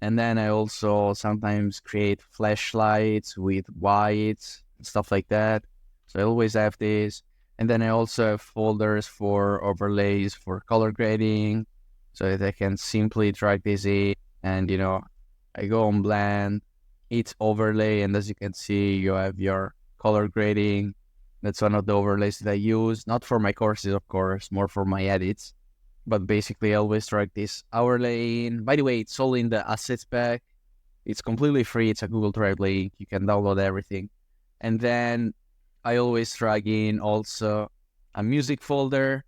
And then I also sometimes create flashlights with whites, stuff like that. So I always have this. And then I also have folders for overlays for color grading, so that I can simply drag this in and, I go on blend, it's overlay, and as you can see, you have your color grading. That's one of the overlays that I use, not for my courses, of course, more for my edits. But basically, I always drag this overlay in. By the way, it's all in the assets pack. It's completely free. It's a Google Drive link. You can download everything. And then I always drag in also a music folder.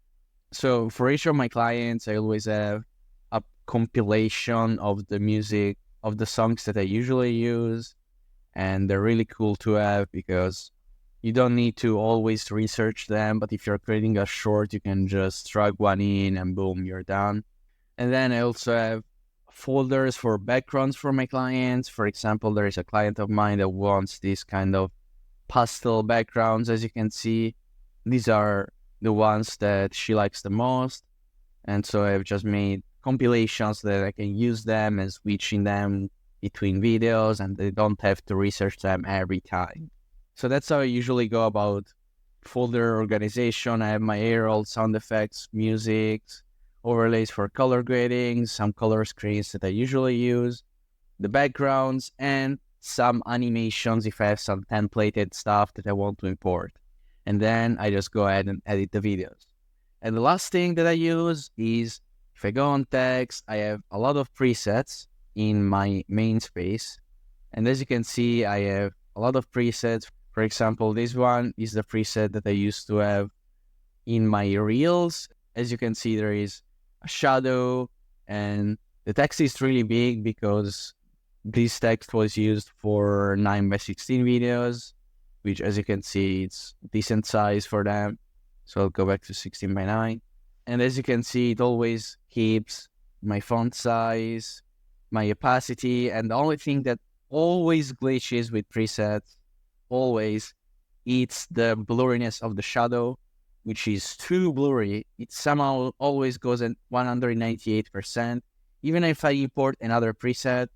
So for each of my clients, I always have a compilation of the music, of the songs that I usually use. And they're really cool to have because you don't need to always research them, but if you're creating a short, you can just drag one in and boom, you're done. And then I also have folders for backgrounds for my clients. For example, there is a client of mine that wants this kind of pastel backgrounds, as you can see. These are the ones that she likes the most. And so I've just made compilations that I can use them and switching them between videos, and they don't have to research them every time. So that's how I usually go about folder organization. I have my A-roll, sound effects, music, overlays for color grading, some color screens that I usually use, the backgrounds, and some animations if I have some templated stuff that I want to import. And then I just go ahead and edit the videos. And the last thing that I use is, if I go on text, I have a lot of presets in my main space. And as you can see, I have a lot of presets. For example, this one is the preset that I used to have in my reels. As you can see, there is a shadow, and the text is really big because this text was used for 9x16 videos, which, as you can see, it's decent size for them. So I'll go back to 16:9. And as you can see, it always keeps my font size, my opacity, and the only thing that always glitches with presets, always, it's the blurriness of the shadow, which is too blurry. It somehow always goes at 198%. Even if I import another preset,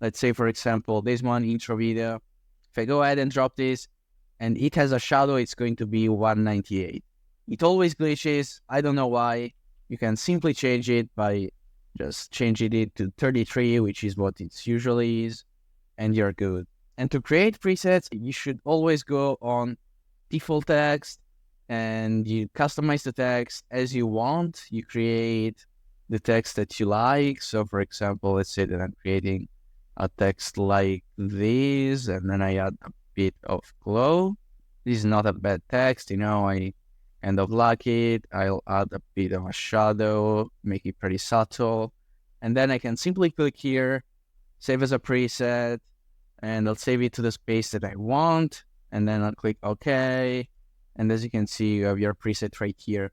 let's say, for example, this one, intro video, if I go ahead and drop this and it has a shadow, it's going to be 198. It always glitches. I don't know why. You can simply change it by just changing it to 33, which is what it usually is, and you're good. And to create presets, you should always go on default text and you customize the text as you want. You create the text that you like. So for example, let's say that I'm creating a text like this, and then I add a bit of glow. This is not a bad text, I And I'll block it. I'll add a bit of a shadow, make it pretty subtle. And then I can simply click here, save as a preset, and I'll save it to the space that I want. And then I'll click OK. And as you can see, you have your preset right here.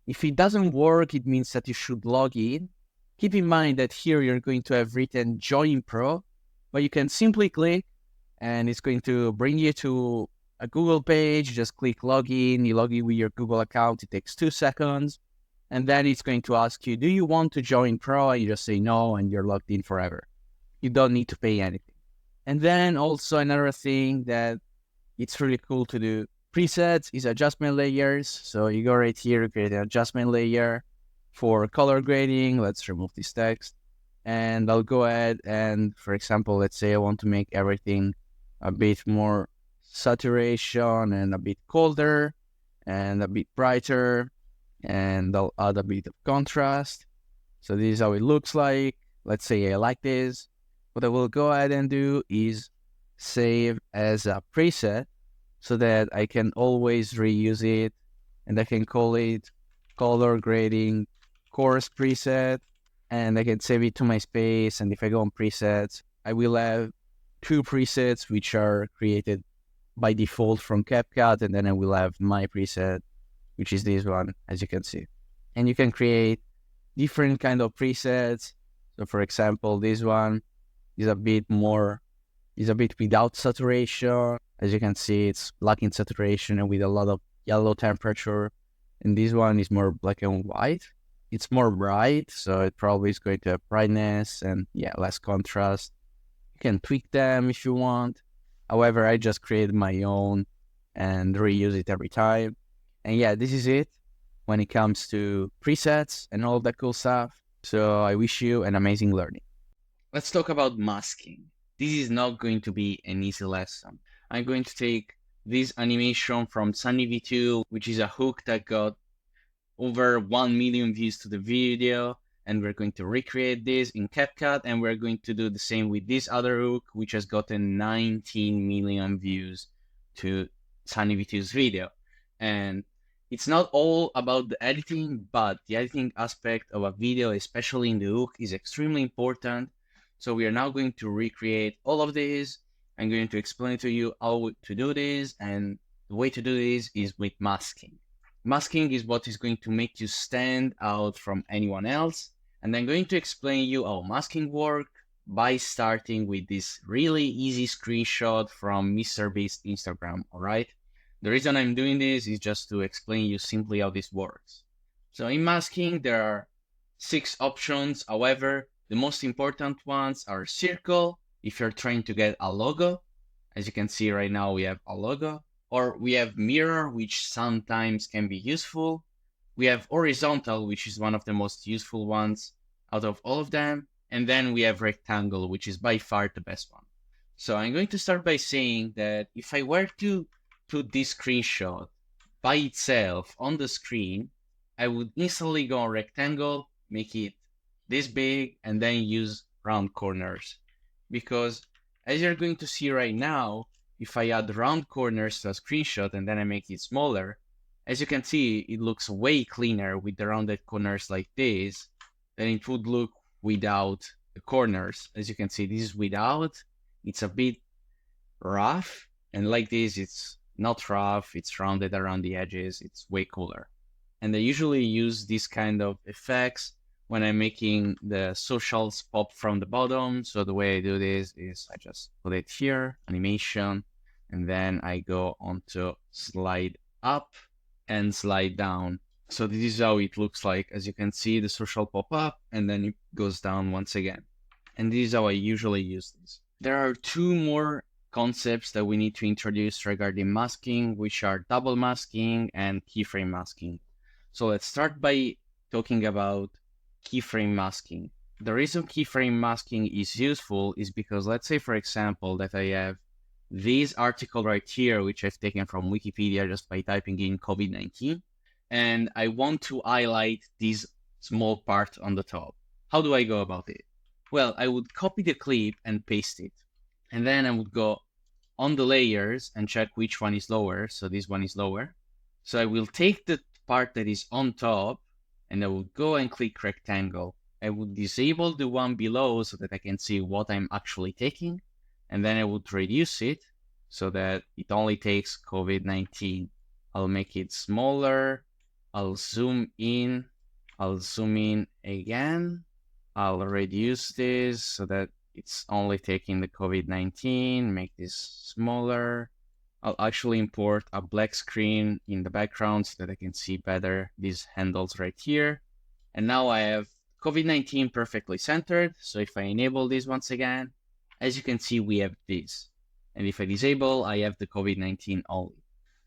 If it doesn't work, it means that you should log in. Keep in mind that here you're going to have written Join Pro, but you can simply click and it's going to bring you to a Google page. Just click login. You log in with your Google account. It takes 2 seconds. And then it's going to ask you, do you want to join Pro? And you just say no, and you're logged in forever. You don't need to pay anything. And then also another thing that it's really cool to do, presets is adjustment layers. So you go right here, create an adjustment layer for color grading. Let's remove this text. And I'll go ahead and, for example, let's say I want to make everything a bit more saturation and a bit colder and a bit brighter. And I'll add a bit of contrast. So this is how it looks like. Let's say I like this. What I will go ahead and do is save as a preset so that I can always reuse it, and I can call it color grading course preset, and I can save it to my space. And if I go on presets, I will have 2 presets which are created by default from CapCut, and then I will have my preset, which is this one, as you can see. And you can create different kind of presets. So for example, this one is a bit without saturation. As you can see, it's lacking saturation and with a lot of yellow temperature. And this one is more black and white. It's more bright, so it probably is going to have brightness and less contrast. You can tweak them if you want. However, I just created my own and reuse it every time. And this is it when it comes to presets and all that cool stuff. So I wish you an amazing learning. Let's talk about masking. This is not going to be an easy lesson. I'm going to take this animation from Sunny V2, which is a hook that got over 1 million views to the video, and we're going to recreate this in CapCut, and we're going to do the same with this other hook, which has gotten 19 million views to Sunny V2's video. And it's not all about the editing, but the editing aspect of a video, especially in the hook, is extremely important. So we are now going to recreate all of this. I'm going to explain to you how to do this, and the way to do this is with masking. Masking is what is going to make you stand out from anyone else, and I'm going to explain you how masking works by starting with this really easy screenshot from MrBeast's Instagram, alright? The reason I'm doing this is just to explain you simply how this works. So in masking, there are 6 options. However, the most important ones are circle, if you're trying to get a logo. As you can see right now, we have a logo. Or we have mirror, which sometimes can be useful. We have horizontal, which is one of the most useful ones out of all of them. And then we have rectangle, which is by far the best one. So I'm going to start by saying that if I were to put this screenshot by itself on the screen, I would instantly go on rectangle, make it this big, and then use round corners. Because as you're going to see right now, if I add round corners to a screenshot and then I make it smaller, as you can see, it looks way cleaner with the rounded corners like this than it would look without the corners. As you can see, this is without. It's a bit rough, and like this, it's not rough, it's rounded around the edges, it's way cooler. And I usually use this kind of effects when I'm making the socials pop from the bottom. So the way I do this is I just put it here, animation, and then I go on to slide up and slide down. So this is how it looks like. As you can see, the social pop up and then it goes down once again. And this is how I usually use this. There are 2 more concepts that we need to introduce regarding masking, which are double masking and keyframe masking. So let's start by talking about keyframe masking. The reason keyframe masking is useful is because, let's say for example that I have this article right here, which I've taken from Wikipedia just by typing in COVID-19, and I want to highlight this small part on the top. How do I go about it? Well, I would copy the clip and paste it, and then I would go on the layers and check which one is lower. So this one is lower. So I will take the part that is on top, and I will go and click rectangle. I would disable the one below so that I can see what I'm actually taking, and then I would reduce it so that it only takes COVID-19. I'll make it smaller. I'll zoom in. I'll zoom in again. I'll reduce this so that it's only taking the COVID-19, make this smaller. I'll actually import a black screen in the background so that I can see better these handles right here. And now I have COVID-19 perfectly centered. So if I enable this once again, as you can see, we have this. And if I disable, I have the COVID-19 only.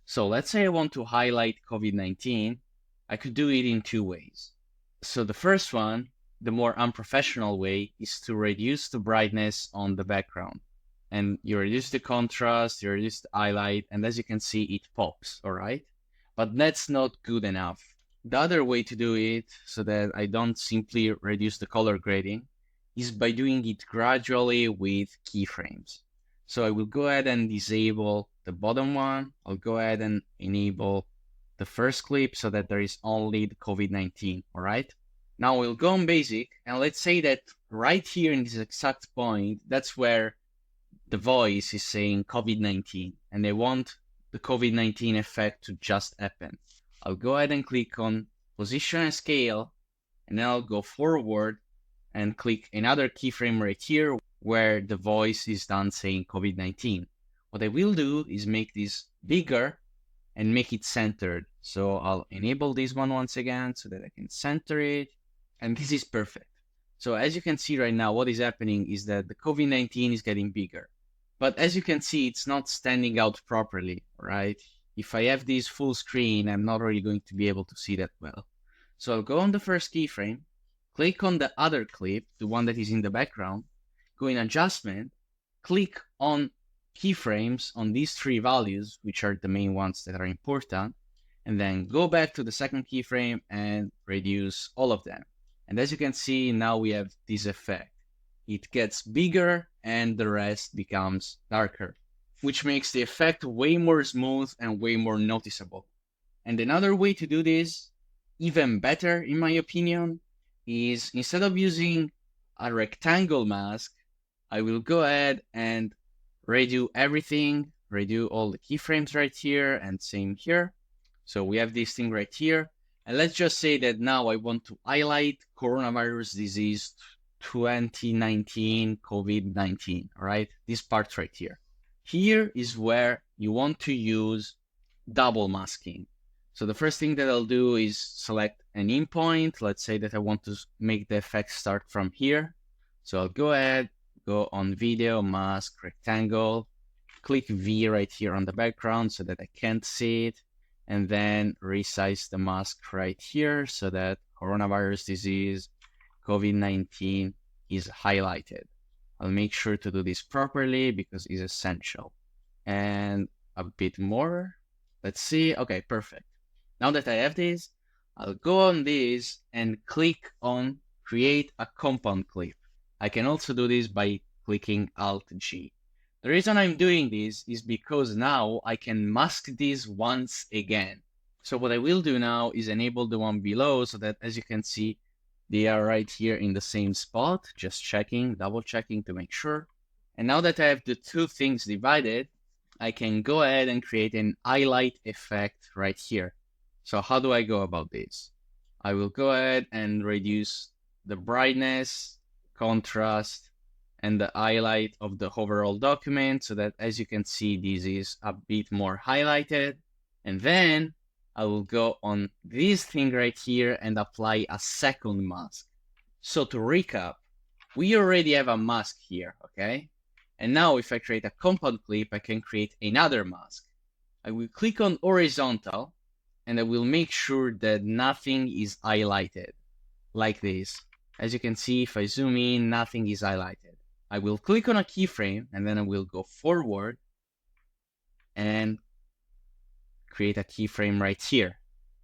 So let's say I want to highlight COVID-19. I could do it in two ways. So the first one, the more unprofessional way, is to reduce the brightness on the background. And you reduce the contrast, you reduce the highlight, and as you can see, it pops, all right? But that's not good enough. The other way to do it, so that I don't simply reduce the color grading, is by doing it gradually with keyframes. So I will go ahead and disable the bottom one. I'll go ahead and enable the first clip so that there is only the COVID-19, all right? Now we'll go on basic, and let's say that right here in this exact point, that's where the voice is saying COVID-19, and they want the COVID-19 effect to just happen. I'll go ahead and click on position and scale, and then I'll go forward and click another keyframe right here where the voice is done saying COVID-19. What I will do is make this bigger and make it centered. So I'll enable this one once again so that I can center it, and this is perfect. So as you can see right now, what is happening is that the COVID-19 is getting bigger. But as you can see, it's not standing out properly, right? If I have this full screen, I'm not really going to be able to see that well. So I'll go on the first keyframe, click on the other clip, the one that is in the background, go in adjustment, click on keyframes on these three values, which are the main ones that are important, and then go back to the second keyframe and reduce all of them. And as you can see, now we have this effect. It gets bigger and the rest becomes darker, which makes the effect way more smooth and way more noticeable. And another way to do this, even better in my opinion, is instead of using a rectangle mask, I will go ahead and redo everything, redo all the keyframes right here and same here. So we have this thing right here. And let's just say that now I want to highlight coronavirus disease 2019 COVID-19, all right? This part right here. Here is where you want to use double masking. So the first thing that I'll do is select an in point. Let's say that I want to make the effect start from here. So I'll go ahead, go on video, mask, rectangle, click V right here on the background so that I can't see it, and then resize the mask right here so that coronavirus disease COVID-19 is highlighted. I'll make sure to do this properly because it's essential. And a bit more. Let's see. Okay, perfect. Now that I have this, I'll go on this and click on create a compound clip. I can also do this by clicking Alt-G. The reason I'm doing this is because now I can mask this once again. So what I will do now is enable the one below so that, as you can see, they are right here in the same spot, just checking, double checking to make sure. And now that I have the two things divided, I can go ahead and create an highlight effect right here. So how do I go about this? I will go ahead and reduce the brightness, contrast, and the highlight of the overall document so that, as you can see, this is a bit more highlighted. And then I will go on this thing right here and apply a second mask. So to recap, we already have a mask here, okay? And now if I create a compound clip, I can create another mask. I will click on horizontal and I will make sure that nothing is highlighted, like this. As you can see, if I zoom in, nothing is highlighted. I will click on a keyframe and then I will go forward and create a keyframe right here.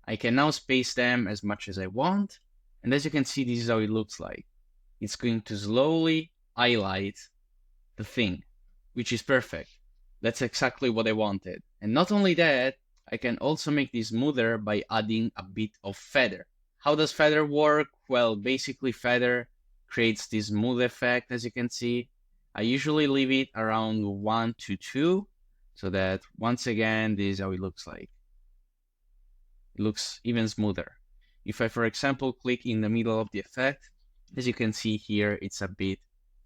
I can now space them as much as I want. And as you can see, this is how it looks like. It's going to slowly highlight the thing, which is perfect. That's exactly what I wanted. And not only that, I can also make this smoother by adding a bit of feather. How does feather work? Well, basically feather creates this smooth effect, as you can see. I usually leave it around 1 to 2, so that once again, this is how it looks like. It looks even smoother. If I, for example, click in the middle of the effect, as you can see here, it's a bit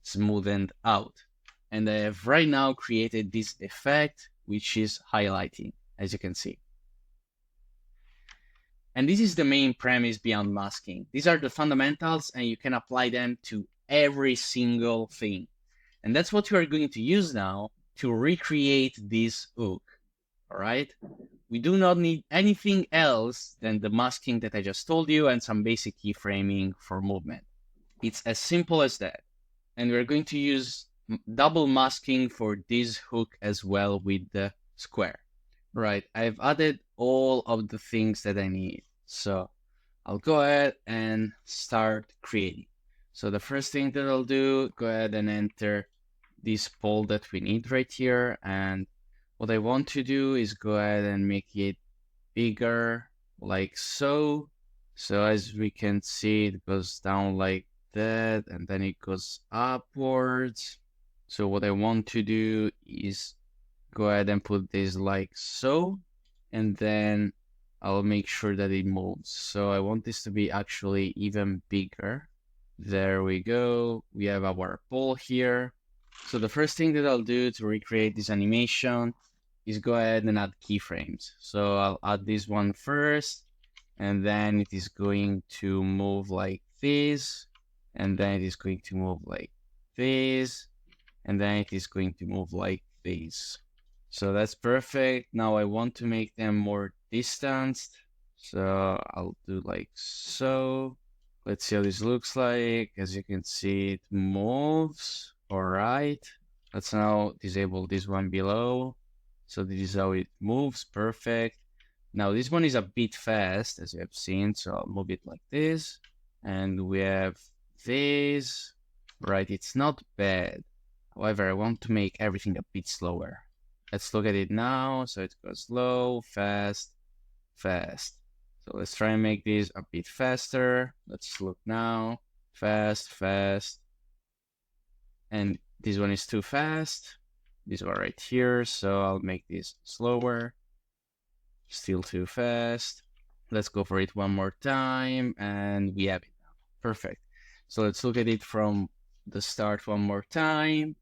smoothened out. And I have right now created this effect, which is highlighting, as you can see. And this is the main premise beyond masking. These are the fundamentals, and you can apply them to every single thing. And that's what we are going to use now to recreate this hook, all right? We do not need anything else than the masking that I just told you and some basic keyframing for movement. It's as simple as that. And we're going to use double masking for this hook as well with the square. Right, I've added all of the things that I need. So I'll go ahead and start creating. So the first thing that I'll do, go ahead and enter this pole that we need right here. And what I want to do is go ahead and make it bigger, like so. So as we can see, it goes down like that, and then it goes upwards. So what I want to do is go ahead and put this like so, and then I'll make sure that it moves. So I want this to be actually even bigger. There we go. We have our pole here. So the first thing that I'll do to recreate this animation is go ahead and add keyframes. So I'll add this one first, and then it is going to move like this, and then it is going to move like this, and then it is going to move like this. So that's perfect. Now I want to make them more distanced. So I'll do like so. Let's see how this looks like. As you can see, it moves. All right. Let's now disable this one below. So this is how it moves. Perfect. Now this one is a bit fast, as you have seen. So I'll move it like this. And we have this. Right. It's not bad. However, I want to make everything a bit slower. Let's look at it now. So it goes slow, fast, fast. So let's try and make this a bit faster. Let's look now. Fast, fast. And this one is too fast. This one right here. So I'll make this slower. Still too fast. Let's go for it one more time. And we have it now. Perfect. So let's look at it from the start one more time.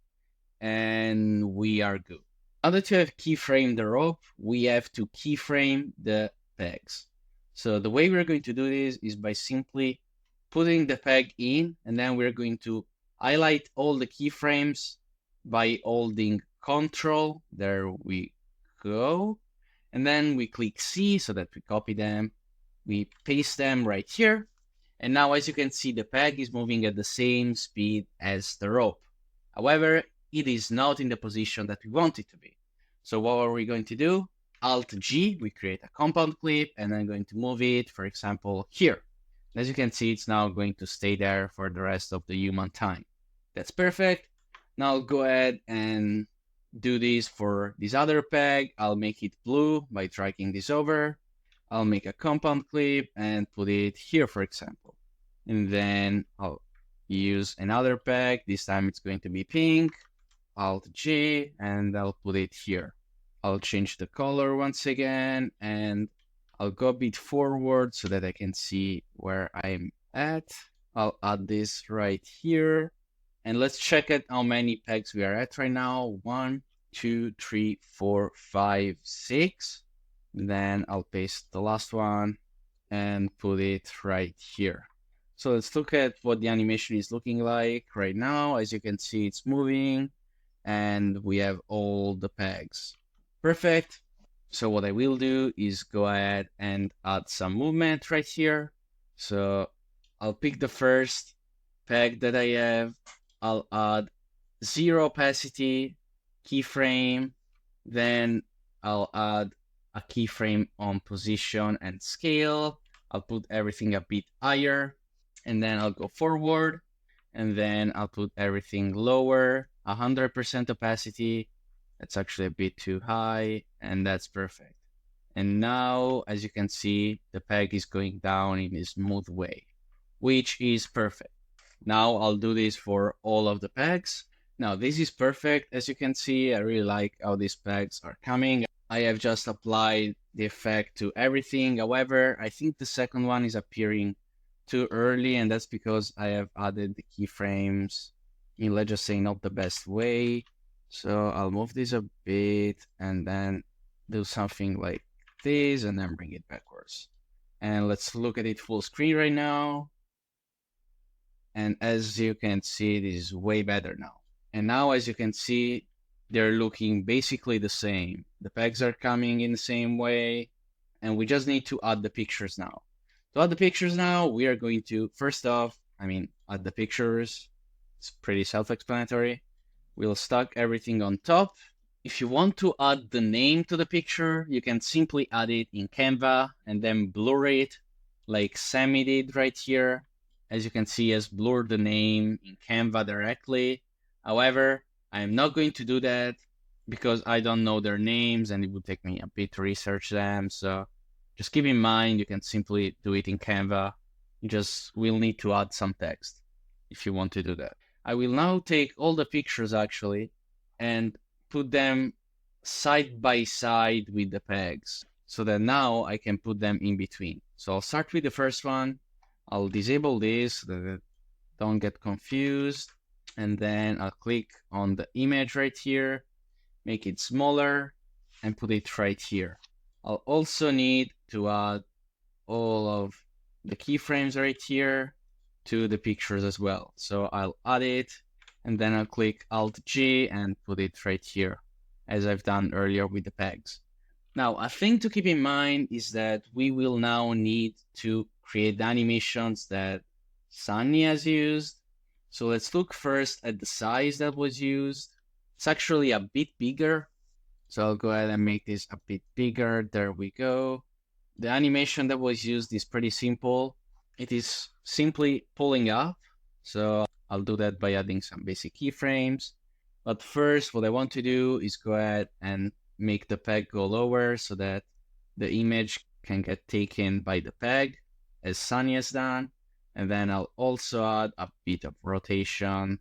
And we are good. Now that you have keyframed the rope, we have to keyframe the pegs. So the way we're going to do this is by simply putting the peg in, and then we're going to highlight all the keyframes by holding Control. There we go. And then we click C so that we copy them. We paste them right here. And now, as you can see, the peg is moving at the same speed as the rope. However, it is not in the position that we want it to be. So what are we going to do? Alt G, we create a compound clip, and I'm going to move it, for example, here. As you can see, it's now going to stay there for the rest of the human time. That's perfect. Now I'll go ahead and do this for this other peg. I'll make it blue by dragging this over. I'll make a compound clip and put it here, for example. And then I'll use another peg. This time it's going to be pink. Alt G, and I'll put it here. I'll change the color once again, and I'll go a bit forward so that I can see where I'm at. I'll add this right here. And let's check out how many pegs we are at right now. 1, 2, 3, 4, 5, 6. Then I'll paste the last one and put it right here. So let's look at what the animation is looking like right now. As you can see, it's moving, and we have all the pegs. Perfect. So what I will do is go ahead and add some movement right here. So I'll pick the first peg that I have. I'll add 0 opacity, keyframe. Then I'll add a keyframe on position and scale. I'll put everything a bit higher, and then I'll go forward, and then I'll put everything lower, 100% opacity. That's actually a bit too high, and that's perfect. And now, as you can see, the peg is going down in a smooth way, which is perfect. Now I'll do this for all of the pegs. Now this is perfect. As you can see, I really like how these pegs are coming. I have just applied the effect to everything. However, I think the second one is appearing too early, and that's because I have added the keyframes in, let's just say, not the best way. So I'll move this a bit and then do something like this and then bring it backwards. And let's look at it full screen right now. And as you can see, this is way better now. And now, as you can see, they're looking basically the same. The pegs are coming in the same way, and we just need to add the pictures now. To add the pictures now, we are going to, first off, add the pictures. It's pretty self-explanatory. We'll stack everything on top. If you want to add the name to the picture, you can simply add it in Canva and then blur it like Sammy did right here. As you can see, has blurred the name in Canva directly. However, I'm not going to do that because I don't know their names and it would take me a bit to research them. So just keep in mind, you can simply do it in Canva. You just will need to add some text if you want to do that. I will now take all the pictures actually and put them side by side with the pegs so that now I can put them in between. So I'll start with the first one. I'll disable this so that don't get confused. And then I'll click on the image right here, make it smaller and put it right here. I'll also need to add all of the keyframes right here to the pictures as well. So I'll add it and then I'll click Alt G and put it right here as I've done earlier with the pegs. Now, a thing to keep in mind is that we will now need to create the animations that Sunny has used. So let's look first at the size that was used. It's actually a bit bigger. So I'll go ahead and make this a bit bigger. There we go. The animation that was used is pretty simple. It is simply pulling up. So I'll do that by adding some basic keyframes. But first, what I want to do is go ahead and make the peg go lower so that the image can get taken by the peg, as Sunny has done. And then I'll also add a bit of rotation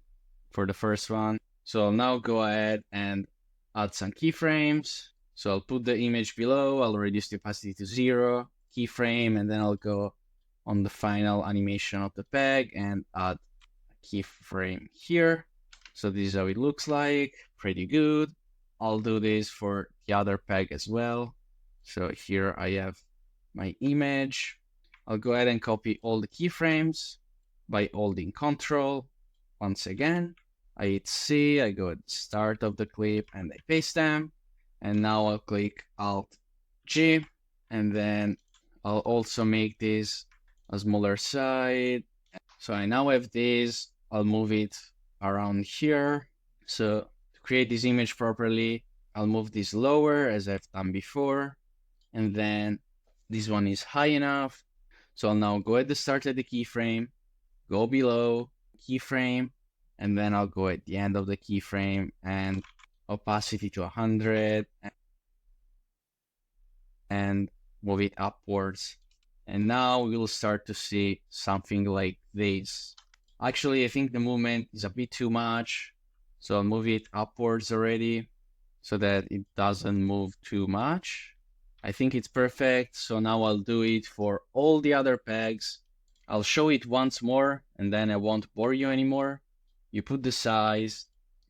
for the first one. So I'll now go ahead and add some keyframes. So I'll put the image below, I'll reduce the opacity to 0, keyframe, and then I'll go on the final animation of the peg and add a keyframe here. So this is how it looks like, pretty good. I'll do this for the other peg as well. So here I have my image. I'll go ahead and copy all the keyframes by holding Ctrl. Once again, I hit C, I go at the start of the clip and I paste them. And now I'll click Alt G, and then I'll also make this a smaller side. So I now have this, I'll move it around here. So to create this image properly, I'll move this lower as I've done before. And then this one is high enough. So I'll now go at the start of the keyframe, go below keyframe, and then I'll go at the end of the keyframe and opacity to 100 and move it upwards. And now we'll start to see something like this. Actually, I think the movement is a bit too much. So I'll move it upwards already so that it doesn't move too much. I think it's perfect. So now I'll do it for all the other pegs. I'll show it once more and then I won't bore you anymore. You put the size,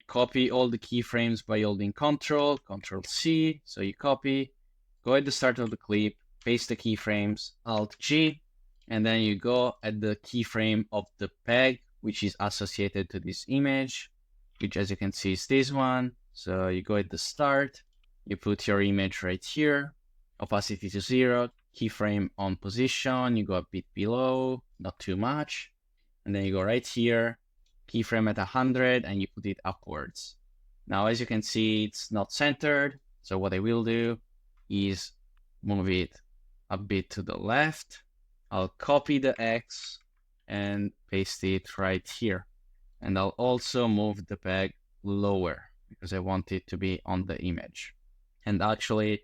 copy all the keyframes by holding Ctrl, Ctrl C. So you copy, go at the start of the clip, paste the keyframes, Alt G, and then you go at the keyframe of the peg, which is associated to this image, which as you can see is this one. So you go at the start, you put your image right here, opacity to 0, keyframe on position, you go a bit below, not too much, and then you go right here, keyframe at 100, and you put it upwards. Now, as you can see, it's not centered, so what I will do is move it a bit to the left. I'll copy the X and paste it right here. And I'll also move the peg lower because I want it to be on the image. And actually,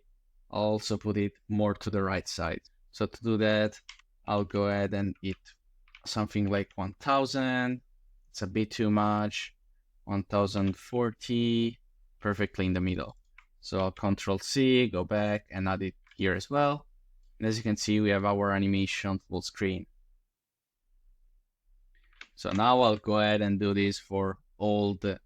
I'll also put it more to the right side. So to do that, I'll go ahead and hit something like 1000. It's a bit too much. 1040, perfectly in the middle. So I'll Control C, go back and add it here as well. And as you can see, we have our animation full screen. So now I'll go ahead and do this for all the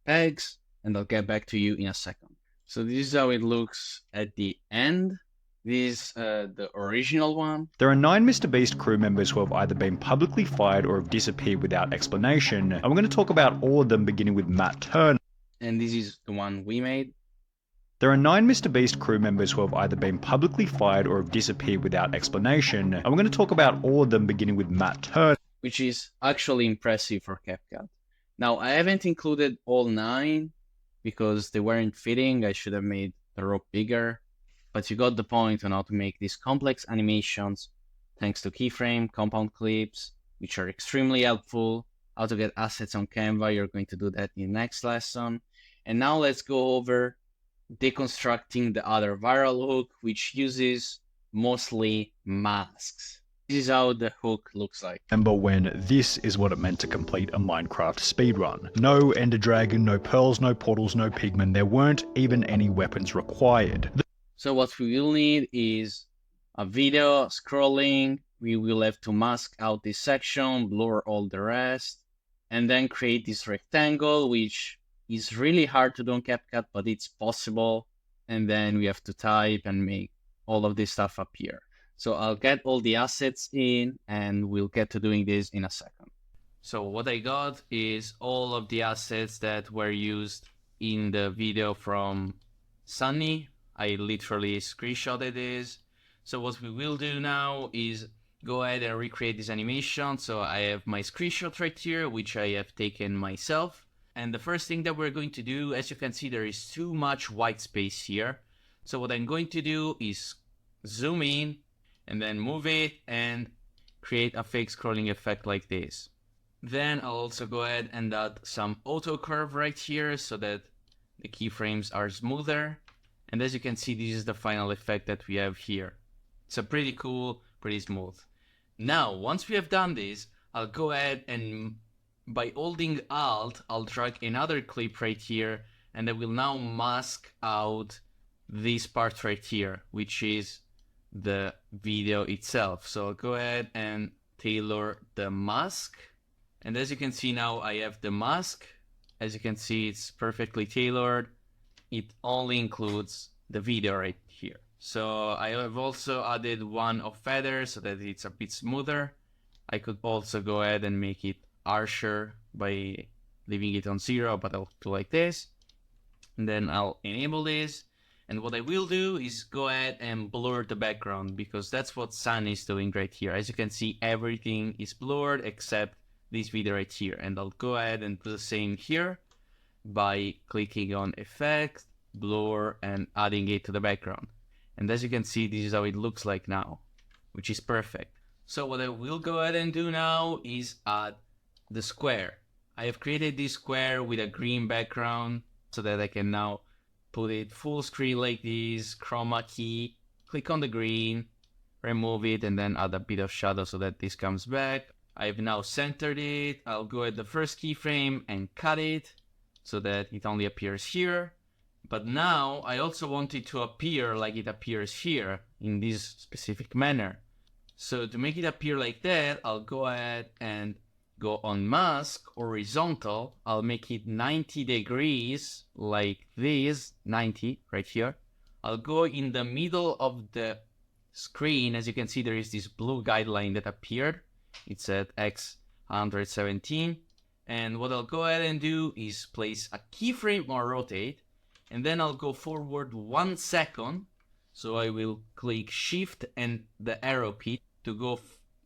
pegs, and I'll get back to you in a second. So this is how it looks at the end. This is the original one. There are 9 Mr. Beast crew members who have either been publicly fired or have disappeared without explanation, and we're going to talk about all of them beginning with Matt Turner. And this is the one we made. There are 9 Mr. Beast crew members who have either been publicly fired or have disappeared without explanation, and we're going to talk about all of them beginning with Matt Turner. Which is actually impressive for CapCut. Now, I haven't included all 9 because they weren't fitting. I should have made the rope bigger. But you got the point on how to make these complex animations thanks to keyframe, compound clips, which are extremely helpful. How to get assets on Canva, you're going to do that in the next lesson. And now let's go over deconstructing the other viral hook, which uses mostly masks. This is how the hook looks like. Remember when this is what it meant to complete a Minecraft speedrun. No Ender Dragon, no pearls, no portals, no pigmen. There weren't even any weapons required. So what we will need is a video scrolling. We will have to mask out this section, blur all the rest, and then create this rectangle, which is really hard to do on CapCut, but it's possible. And then we have to type and make all of this stuff appear. So I'll get all the assets in and we'll get to doing this in a second. So what I got is all of the assets that were used in the video from Sunny. I literally screenshotted this. So what we will do now is go ahead and recreate this animation. So I have my screenshot right here, which I have taken myself. And the first thing that we're going to do, as you can see, there is too much white space here. So what I'm going to do is zoom in and then move it and create a fake scrolling effect like this. Then I'll also go ahead and add some auto curve right here so that the keyframes are smoother. And as you can see, this is the final effect that we have here. It's a pretty cool, pretty smooth. Now, once we have done this, I'll go ahead and by holding Alt, I'll drag another clip right here, and I will now mask out this part right here, which is the video itself. So I'll go ahead and tailor the mask. And as you can see now, I have the mask. As you can see, it's perfectly tailored. It only includes the video right here. So I have also added one of feathers so that it's a bit smoother. I could also go ahead and make it harsher by leaving it on 0, but I'll do like this. And then I'll enable this. And what I will do is go ahead and blur the background because that's what Sun is doing right here. As you can see, everything is blurred except this video right here. And I'll go ahead and do the same here by clicking on Effect, Blur, and adding it to the background. And as you can see, this is how it looks like now, which is perfect. So what I will go ahead and do now is add the square. I have created this square with a green background so that I can now put it full screen like this, chroma key, click on the green, remove it, and then add a bit of shadow so that this comes back. I've now centered it. I'll go at the first keyframe and cut it so that it only appears here. But now I also want it to appear like it appears here in this specific manner. So to make it appear like that, I'll go ahead and go on mask, horizontal. I'll make it 90 degrees like this, 90 right here. I'll go in the middle of the screen. As you can see, there is this blue guideline that appeared. It's at X 117. And what I'll go ahead and do is place a keyframe or rotate. And then I'll go forward 1 second. So I will click Shift and the arrow key to go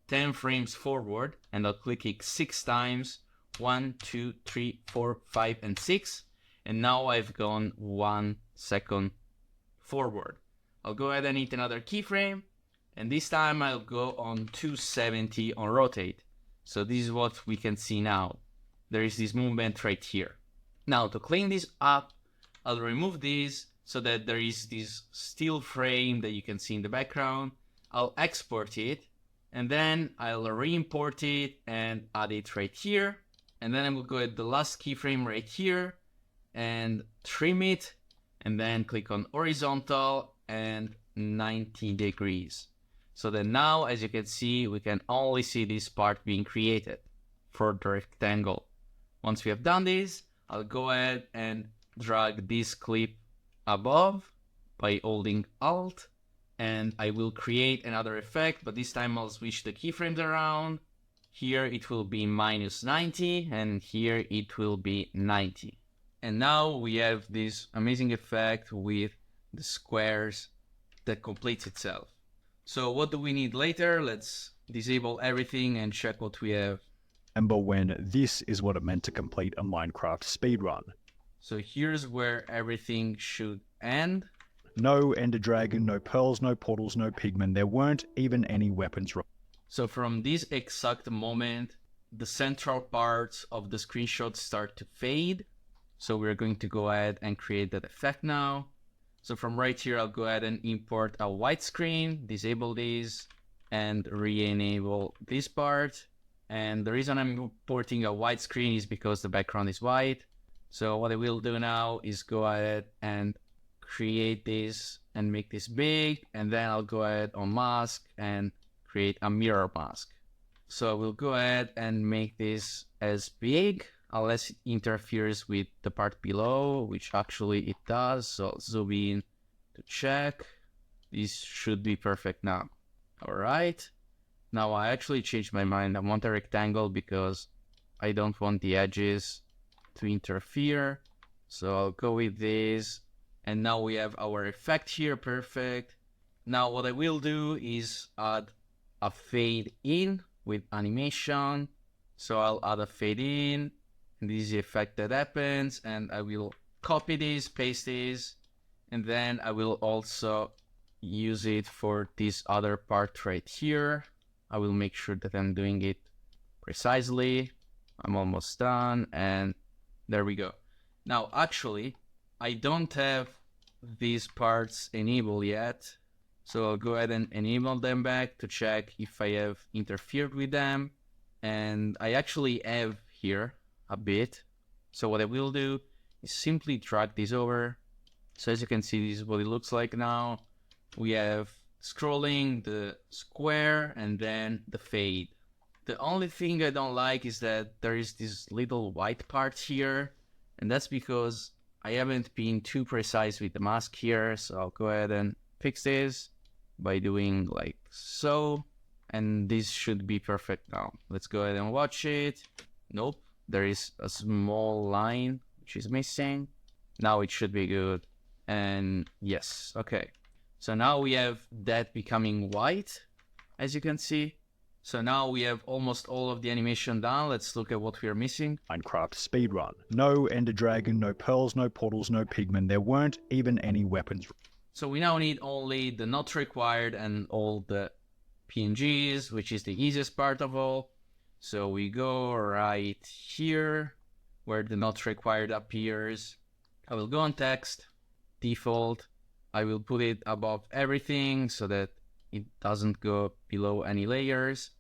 10 frames forward. And I'll click it 6 times. 1, 2, 3, 4, 5, and 6. And now I've gone 1 second forward. I'll go ahead and hit another keyframe. And this time I'll go on 270 on rotate. So this is what we can see now. There is this movement right here. Now to clean this up, I'll remove these so that there is this still frame that you can see in the background. I'll export it, and then I'll re-import it and add it right here. And then I will go at the last keyframe right here and trim it, and then click on horizontal and 90 degrees. So that now, as you can see, we can only see this part being created for the rectangle. Once we have done this, I'll go ahead and drag this clip above by holding Alt, and I will create another effect, but this time I'll switch the keyframes around. Here it will be -90, and here it will be 90. And now we have this amazing effect with the squares that completes itself. So what do we need later? Let's disable everything and check what we have. Remember when this is what it meant to complete a Minecraft speedrun. So here's where everything should end. No Ender Dragon, no pearls, no portals, no pigmen. There weren't even any weapons. So from this exact moment, the central parts of the screenshot start to fade. So we're going to go ahead and create that effect now. So from right here, I'll go ahead and import a white screen, disable these, and re-enable this part. And the reason I'm importing a white screen is because the background is white. So what I will do now is go ahead and create this and make this big. And then I'll go ahead on mask and create a mirror mask. So I will go ahead and make this as big unless it interferes with the part below, which actually it does. So I'll zoom in to check. This should be perfect now. All right. Now I actually changed my mind. I want a rectangle because I don't want the edges to interfere. So I'll go with this. And now we have our effect here. Perfect. Now what I will do is add a fade in with animation. So I'll add a fade in. And this is the effect that happens. And I will copy this, paste this. And then I will also use it for this other part right here. I will make sure that I'm doing it precisely. I'm almost done, and there we go. Now, actually, I don't have these parts enabled yet. So I'll go ahead and enable them back to check if I have interfered with them. And I actually have here a bit. So what I will do is simply drag this over. So as you can see, this is what it looks like now. We have scrolling, the square, and then the fade. The only thing I don't like is that there is this little white part here, and that's because I haven't been too precise with the mask here. So I'll go ahead and fix this by doing like so, and this should be perfect now. Let's go ahead and watch it. Nope, there is a small line which is missing. Now it should be good. And yes, okay. So now we have that becoming white, as you can see. So now we have almost all of the animation done. Let's look at what we are missing. Minecraft speedrun. No Ender Dragon, no pearls, no portals, no pigmen. There weren't even any weapons. So we now need only the not required and all the PNGs, which is the easiest part of all. So we go right here where the not required appears. I will go on text, default. I will put it above everything so that it doesn't go below any layers.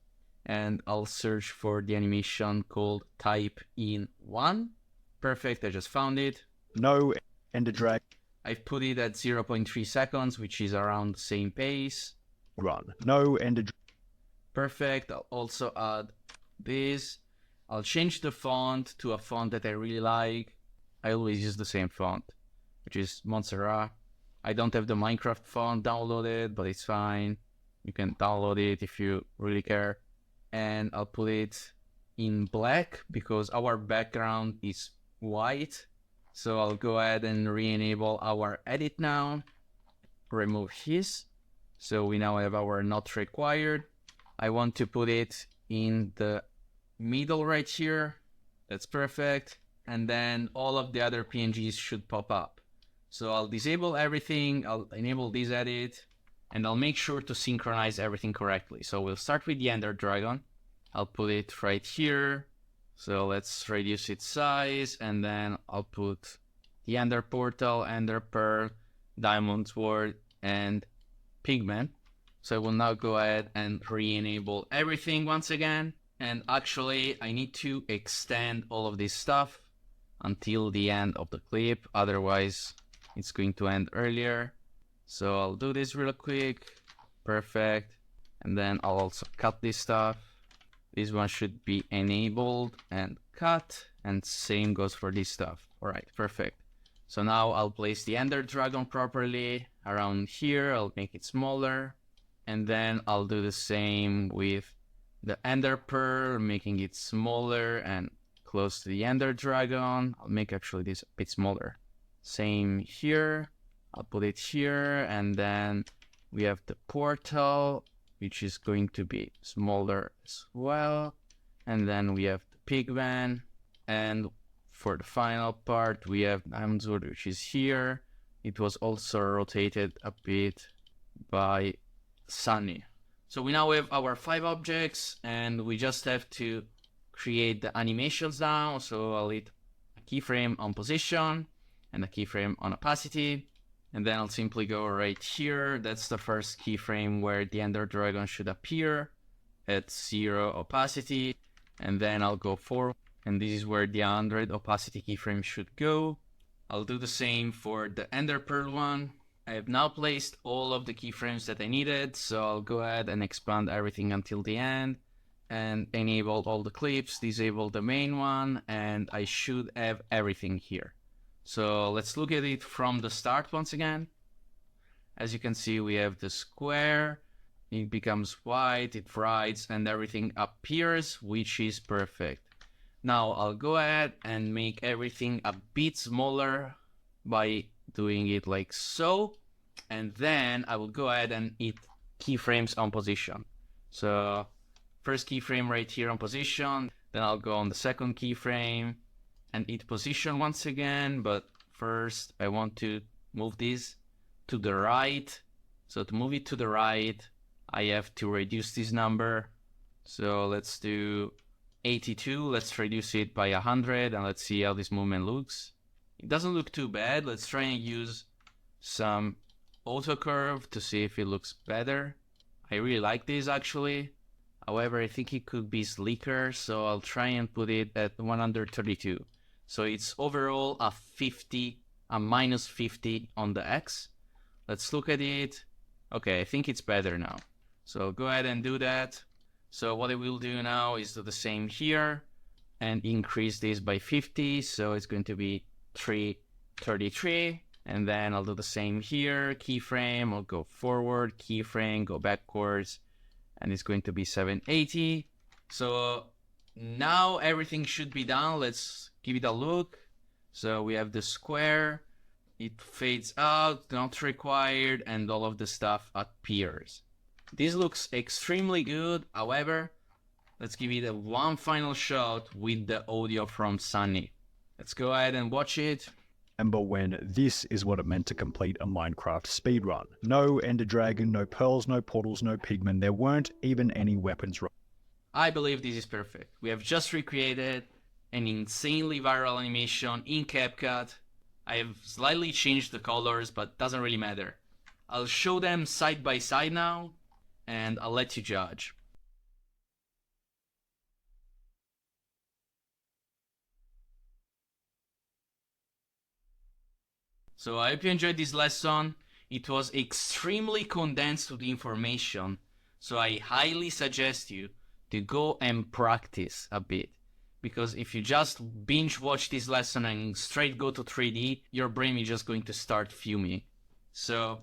And I'll search for the animation called type in 1. Perfect, I just found it. No Ender Dragon. I've put it at 0.3 seconds, which is around the same pace. Run. No Ender. Perfect, I'll also add this. I'll change the font to a font that I really like. I always use the same font, which is Montserrat. I don't have the Minecraft font downloaded, but it's fine. You can download it if you really care. And I'll put it in black because our background is white. So I'll go ahead and re-enable our edit now. Remove his. So we now have our not required. I want to put it in the middle right here. That's perfect. And then all of the other PNGs should pop up. So I'll disable everything, I'll enable this edit, and I'll make sure to synchronize everything correctly. So we'll start with the Ender Dragon. I'll put it right here. So let's reduce its size, and then I'll put the Ender Portal, Ender Pearl, Diamond Sword, and Pigment. So I will now go ahead and re-enable everything once again. And actually, I need to extend all of this stuff until the end of the clip. Otherwise, it's going to end earlier. So I'll do this real quick. Perfect. And then I'll also cut this stuff. This one should be enabled and cut. And same goes for this stuff. All right, perfect. So now I'll place the Ender Dragon properly around here. I'll make it smaller. And then I'll do the same with the Ender Pearl, making it smaller and close to the Ender Dragon. I'll make actually this a bit smaller. Same here. I'll put it here. And then we have the portal, which is going to be smaller as well. And then we have the Pigman. And for the final part, we have Diamond Sword, which is here. It was also rotated a bit by Sunny. So we now have our 5 objects, and we just have to create the animations now. So I'll hit a keyframe on position and a keyframe on opacity. And then I'll simply go right here. That's the first keyframe where the Ender Dragon should appear at 0 opacity. And then I'll go forward. And this is where the 100 opacity keyframe should go. I'll do the same for the Ender Pearl one. I have now placed all of the keyframes that I needed, so I'll go ahead and expand everything until the end and enable all the clips, disable the main one, and I should have everything here. So let's look at it from the start once again. As you can see, we have the square, it becomes white, it writes, and everything appears, which is perfect. Now I'll go ahead and make everything a bit smaller by doing it like so, and then I will go ahead and hit keyframes on position. So first keyframe right here on position, then I'll go on the second keyframe and hit position once again, but first I want to move this to the right. So to move it to the right, I have to reduce this number. So let's do 82, let's reduce it by 100, and let's see how this movement looks. It doesn't look too bad. Let's try and use some auto curve to see if it looks better. I really like this actually. However, I think it could be sleeker, so I'll try and put it at 132. So it's overall a minus 50 on the X. Let's look at it. Okay, I think it's better now. So go ahead and do that. So what I will do now is do the same here and increase this by 50. So it's going to be 333, and then I'll do the same here. Keyframe, I'll go forward, keyframe, go backwards, and it's going to be 780. So now everything should be done. Let's give it a look. So we have the square, it fades out, not required, and all of the stuff appears. This looks extremely good. However, let's give it one final shot with the audio from Sunny. Let's go ahead and watch it. Remember when this is what it meant to complete a Minecraft speedrun. No Ender Dragon, no pearls, no portals, no pigmen. There weren't even any weapons. I believe this is perfect. We have just recreated an insanely viral animation in CapCut. I have slightly changed the colors, but doesn't really matter. I'll show them side by side now, and I'll let you judge. So I hope you enjoyed this lesson. It was extremely condensed to the information, so I highly suggest you to go and practice a bit. Because if you just binge watch this lesson and straight go to 3D, your brain is just going to start fuming. So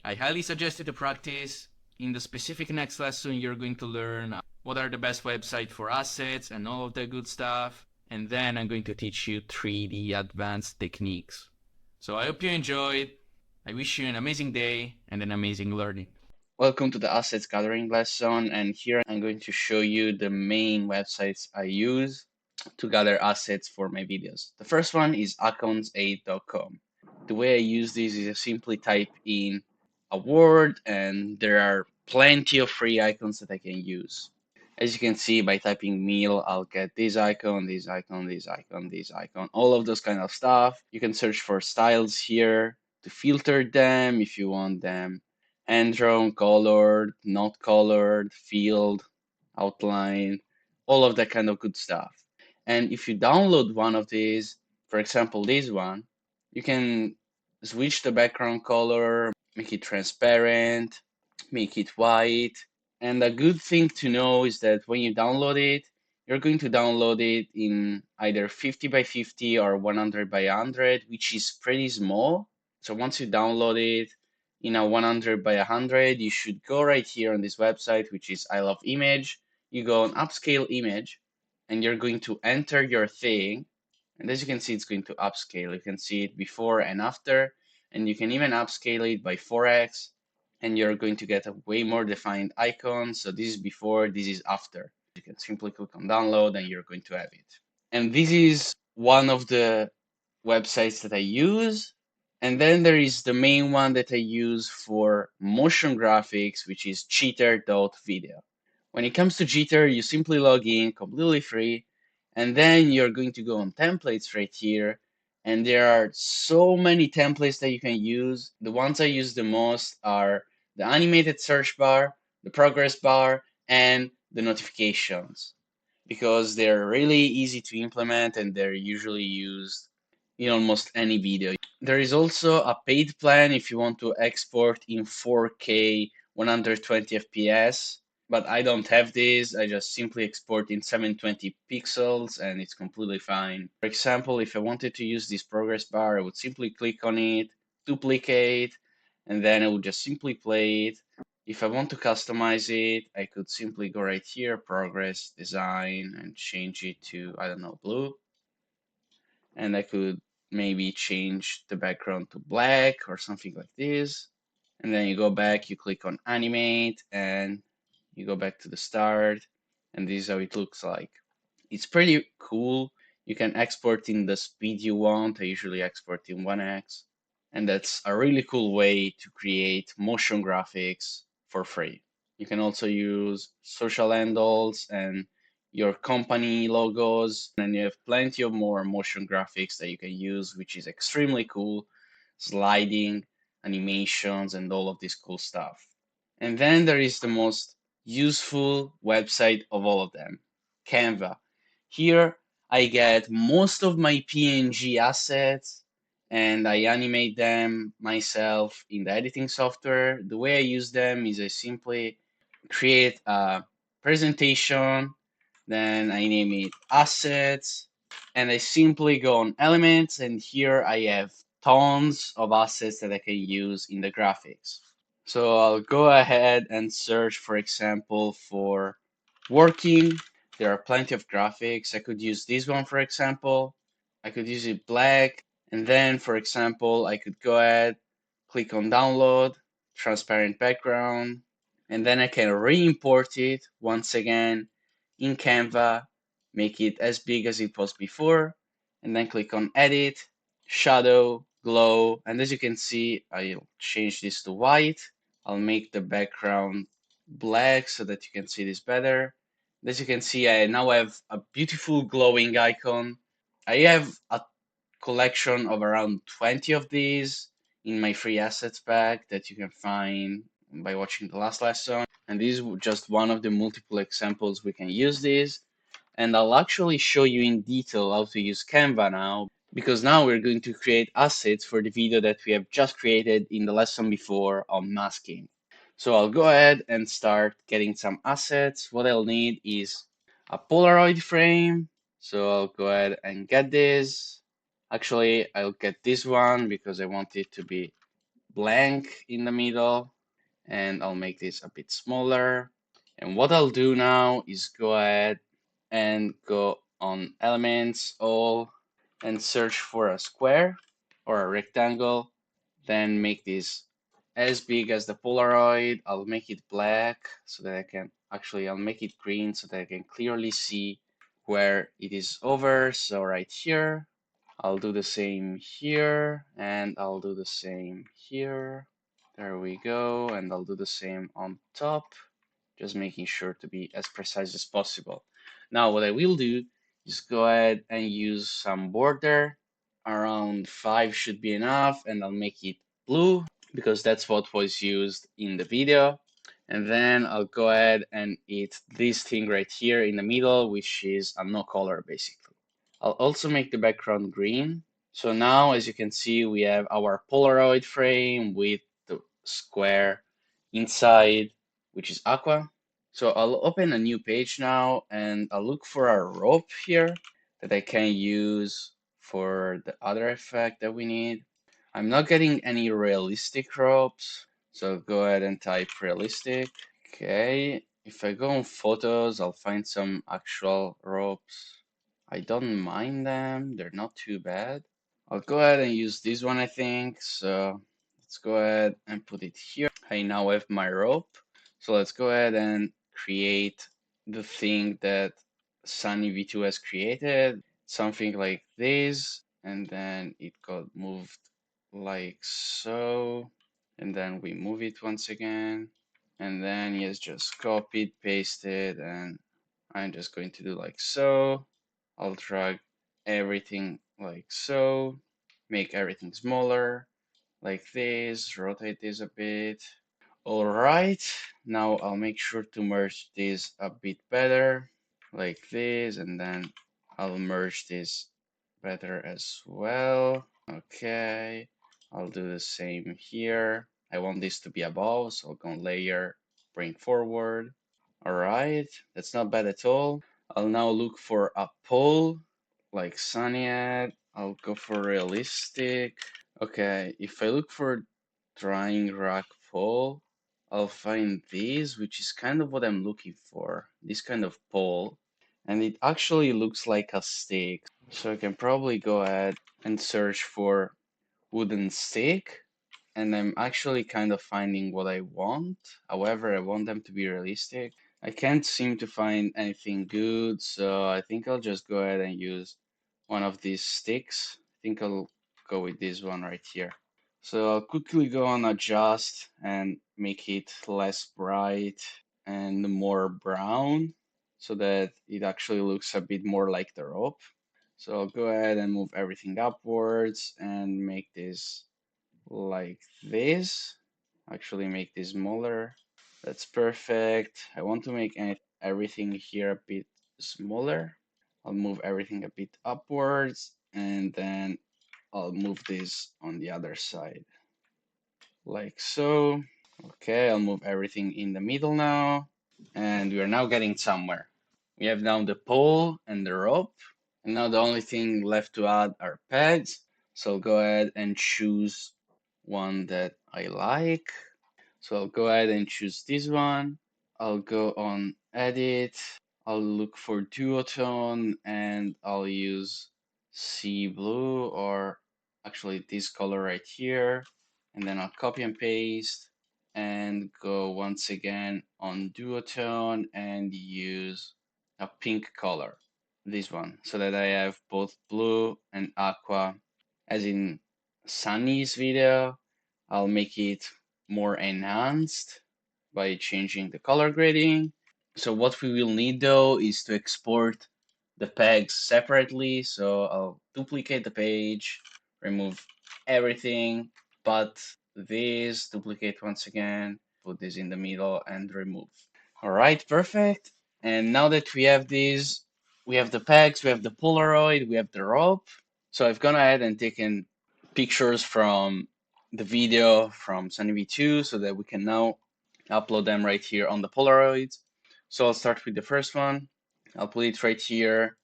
I highly suggest you to practice. In the specific next lesson, you're going to learn what are the best websites for assets and all of the good stuff. And then I'm going to teach you 3D advanced techniques. So I hope you enjoyed. I wish you an amazing day and an amazing learning. Welcome to the assets gathering lesson, and here I'm going to show you the main websites I use to gather assets for my videos. The first one is accounts8.com. The way I use this is I simply type in a word and there are plenty of free icons that I can use. As you can see, by typing meal, I'll get this icon, this icon, this icon, this icon, all of those kind of stuff. You can search for styles here to filter them if you want them hand-drawn, colored, not colored, filled, outline, all of that kind of good stuff. And if you download one of these, for example, this one, you can switch the background color, make it transparent, make it white. And a good thing to know is that when you download it, you're going to download it in either 50 by 50 or 100 by 100, which is pretty small. So once you download it in a 100 by 100, you should go right here on this website, which is I Love Image. You go on Upscale Image, and you're going to enter your thing. And as you can see, it's going to upscale. You can see it before and after, and you can even upscale it by 4x, and you're going to get a way more defined icon. So this is before, this is after. You can simply click on download and you're going to have it. And this is one of the websites that I use. And then there is the main one that I use for motion graphics, which is jitter.video. When it comes to Jitter, you simply log in completely free, and then you're going to go on templates right here. And there are so many templates that you can use. The ones I use the most are the animated search bar, the progress bar, and the notifications, because they're really easy to implement and they're usually used in almost any video. There is also a paid plan if you want to export in 4K 120 FPS, but I don't have this. I just simply export in 720 pixels and it's completely fine. For example, if I wanted to use this progress bar, I would simply click on it, duplicate, and then I would just simply play it. If I want to customize it, I could simply go right here, progress, design, and change it to, I don't know, blue. And I could maybe change the background to black or something like this. And then you go back, you click on animate, and you go back to the start, and this is how it looks like. It's pretty cool. You can export in the speed you want. I usually export in 1x. And that's a really cool way to create motion graphics for free. You can also use social handles and your company logos, and you have plenty of more motion graphics that you can use, which is extremely cool. Sliding, animations, and all of this cool stuff. And then there is the most useful website of all of them, Canva. Here I get most of my PNG assets and I animate them myself in the editing software. The way I use them is I simply create a presentation, then I name it assets, and I simply go on elements, and here I have tons of assets that I can use in the graphics. So I'll go ahead and search, for example, for working. There are plenty of graphics. I could use this one, for example. I could use it black. And then, for example, I could go ahead, click on download, transparent background, and then I can re-import it once again in Canva, make it as big as it was before, and then click on edit, shadow, glow, and as you can see, I'll change this to white. I'll make the background black so that you can see this better. As you can see, I now have a beautiful glowing icon. I have a collection of around 20 of these in my free assets pack that you can find by watching the last lesson. And this is just one of the multiple examples we can use this. And I'll actually show you in detail how to use Canva now, because now we're going to create assets for the video that we have just created in the lesson before on masking. So I'll go ahead and start getting some assets. What I'll need is a Polaroid frame. So I'll go ahead and get this. Actually, I'll get this one because I want it to be blank in the middle. And I'll make this a bit smaller. And what I'll do now is go ahead and go on elements, all, and search for a square or a rectangle. Then make this as big as the Polaroid. I'll make it black so that I can I'll make it green so that I can clearly see where it is over. So right here, I'll do the same here, and I'll do the same here. There we go, and I'll do the same on top, just making sure to be as precise as possible. Now, what I will do is go ahead and use some border. Around 5 should be enough, and I'll make it blue because that's what was used in the video. And then I'll go ahead and eat this thing right here in the middle, which is a no color basically. I'll also make the background green. So now, as you can see, we have our Polaroid frame with the square inside, which is aqua. So I'll open a new page now and I'll look for a rope here that I can use for the other effect that we need. I'm not getting any realistic ropes, so go ahead and type realistic. Okay, if I go on photos, I'll find some actual ropes. I don't mind them, they're not too bad. I'll go ahead and use this one, I think. So let's go ahead and put it here. I now have my rope. So let's go ahead and create the thing that Sunny V2 has created. Something like this. And then it got moved like so. And then we move it once again. And then yes, just copy it, paste it, and I'm just going to do like so. I'll drag everything like so, make everything smaller, like this, rotate this a bit. All right, now I'll make sure to merge this a bit better, like this, and then I'll merge this better as well. Okay, I'll do the same here. I want this to be above, so I'll go on layer, bring forward. All right, that's not bad at all. I'll now look for a pole, like Sunny had. I'll go for realistic. Okay, if I look for drying rack pole, I'll find this, which is kind of what I'm looking for. This kind of pole. And it actually looks like a stick. So I can probably go ahead and search for wooden stick. And I'm actually kind of finding what I want. However, I want them to be realistic. I can't seem to find anything good, so I think I'll just go ahead and use one of these sticks. I think I'll go with this one right here. So I'll quickly go on adjust and make it less bright and more brown so that it actually looks a bit more like the rope. So I'll go ahead and move everything upwards and make this like this. Actually make this smaller. That's perfect. I want to make everything here a bit smaller. I'll move everything a bit upwards and then I'll move this on the other side like so. Okay, I'll move everything in the middle now and we are now getting somewhere. We have now the pole and the rope and now the only thing left to add are pegs. So I'll go ahead and choose one that I like. So I'll go ahead and choose this one. I'll go on edit. I'll look for duotone and I'll use sea blue or actually this color right here. And then I'll copy and paste and go once again on duotone and use a pink color, this one, so that I have both blue and aqua as in Sunny's video. I'll make it more enhanced by changing the color grading. So what we will need though is to export the pegs separately. So I'll duplicate the page, remove everything but this, duplicate once again, put this in the middle and remove. All right, perfect. And now that we have these, we have the pegs, we have the Polaroid, we have the rope. So I've gone ahead and taken pictures from the video from Sunny V2 so that we can now upload them right here on the Polaroids. So I'll start with the first one. I'll put it right here,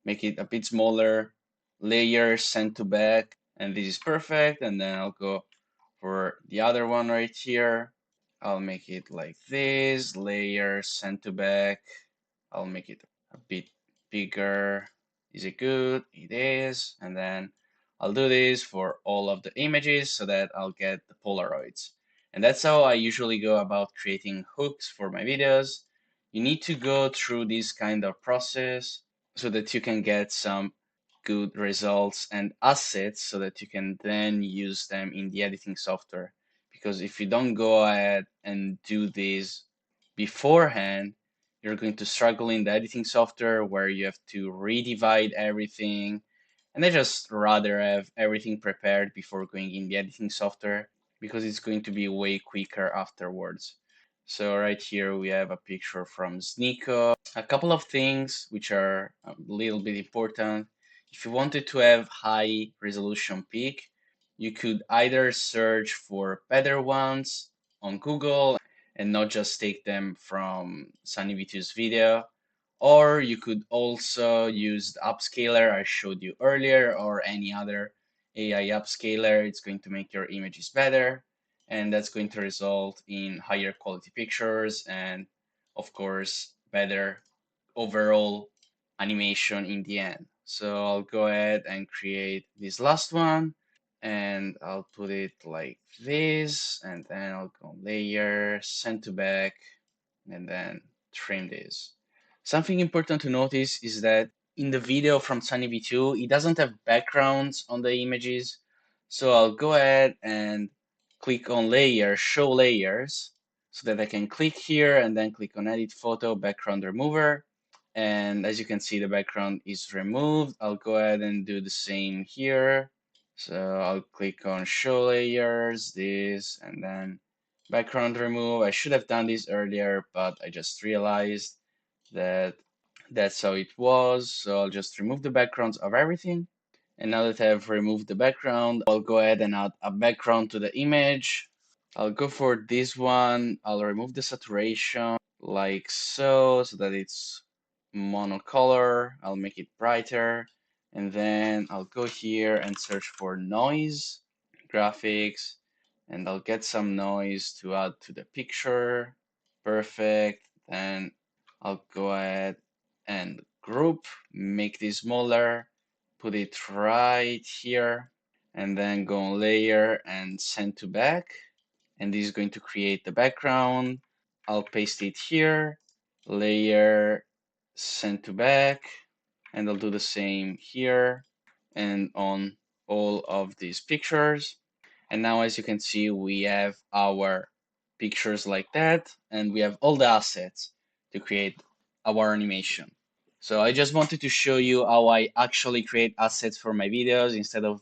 make it a bit smaller, layer, send to back, and this is perfect. And then I'll go for the other one right here. I'll make it like this, layer, send to back. I'll make it a bit bigger. Is it good? It is. And then I'll do this for all of the images so that I'll get the Polaroids. And that's how I usually go about creating hooks for my videos. You need to go through this kind of process so that you can get some good results and assets so that you can then use them in the editing software. Because if you don't go ahead and do this beforehand, you're going to struggle in the editing software where you have to redivide everything. And I just rather have everything prepared before going in the editing software because it's going to be way quicker afterwards. So right here we have a picture from Sneeko. A couple of things which are a little bit important. If you wanted to have high resolution peak, you could either search for better ones on Google and not just take them from Sunny V2's video, or you could also use the upscaler I showed you earlier or any other AI upscaler. It's going to make your images better, and that's going to result in higher quality pictures and, of course, better overall animation in the end. So I'll go ahead and create this last one, and I'll put it like this, and then I'll go layer, send to back, and then trim this. Something important to notice is that in the video from Sunny V2, it doesn't have backgrounds on the images. So I'll go ahead and click on layer, show layers, so that I can click here and then click on edit photo background remover. And as you can see, the background is removed. I'll go ahead and do the same here. So I'll click on show layers, this, and then background remove. I should have done this earlier, but I just realized that that's how it was. So I'll just remove the backgrounds of everything. And now that I've removed the background, I'll go ahead and add a background to the image. I'll go for this one. I'll remove the saturation like so that it's monocolor. I'll make it brighter. And then I'll go here and search for noise, graphics, and I'll get some noise to add to the picture. Perfect. Then I'll go ahead and group, make this smaller, put it right here, and then go on layer and send to back. And this is going to create the background. I'll paste it here, layer, send to back, and I'll do the same here and on all of these pictures. And now, as you can see, we have our pictures like that, and we have all the assets to create our animation. So I just wanted to show you how I actually create assets for my videos instead of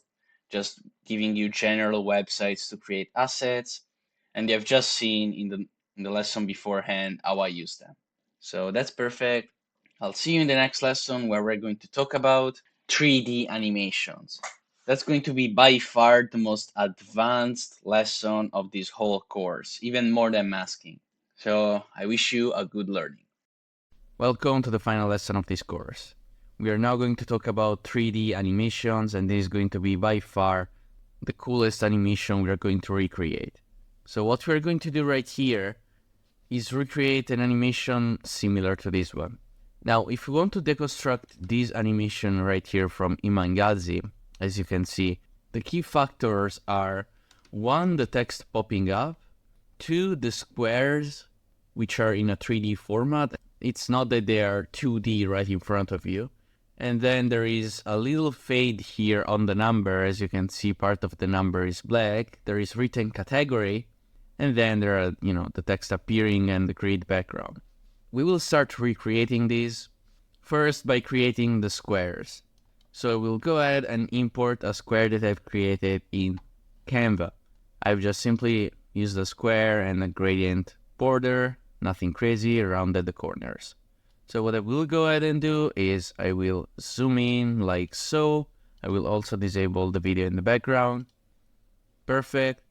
just giving you general websites to create assets. And you have just seen in the lesson beforehand how I use them. So that's perfect. I'll see you in the next lesson where we're going to talk about 3D animations. That's going to be by far the most advanced lesson of this whole course, even more than masking. So I wish you a good learning. Welcome to the final lesson of this course. We are now going to talk about 3D animations, and this is going to be by far the coolest animation we are going to recreate. So what we're going to do right here is recreate an animation similar to this one. Now, if we want to deconstruct this animation right here from Imangazi, as you can see, the key factors are 1, the text popping up, 2, the squares, which are in a 3D format. It's not that they are 2D right in front of you. And then there is a little fade here on the number. As you can see, part of the number is black. There is written category. And then there are, the text appearing and the grid background. We will start recreating these first by creating the squares. So we'll go ahead and import a square that I've created in Canva. I've just simply used a square and a gradient border, nothing crazy, rounded the corners. So what I will go ahead and do is I will zoom in like so. I will also disable the video in the background. Perfect.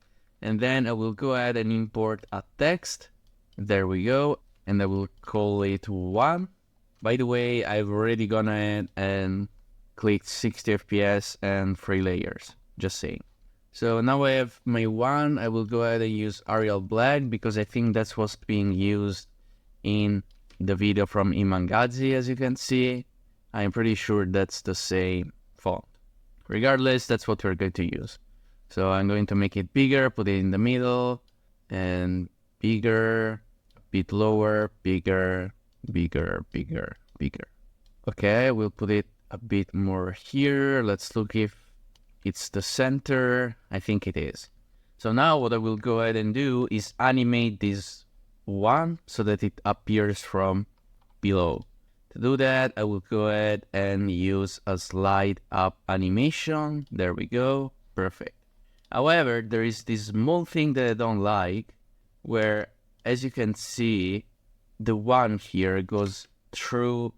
And then I will go ahead and import a text. There we go. And I will call it 1. By the way, I've already gone ahead and clicked 60 FPS and 3 layers, just saying. So now I have my 1. I will go ahead and use Arial Black because I think that's what's being used in the video from Imangazi, as you can see. I'm pretty sure that's the same font. Regardless, that's what we're going to use. So I'm going to make it bigger, put it in the middle, and bigger, a bit lower, bigger, bigger, bigger, bigger. Okay, we'll put it a bit more here. Let's look if it's the center. I think it is. So now what I will go ahead and do is animate this 1 so that it appears from below. To do that, I will go ahead and use a slide up animation. There we go. Perfect. However, there is this small thing that I don't like, where, as you can see, the 1 here goes through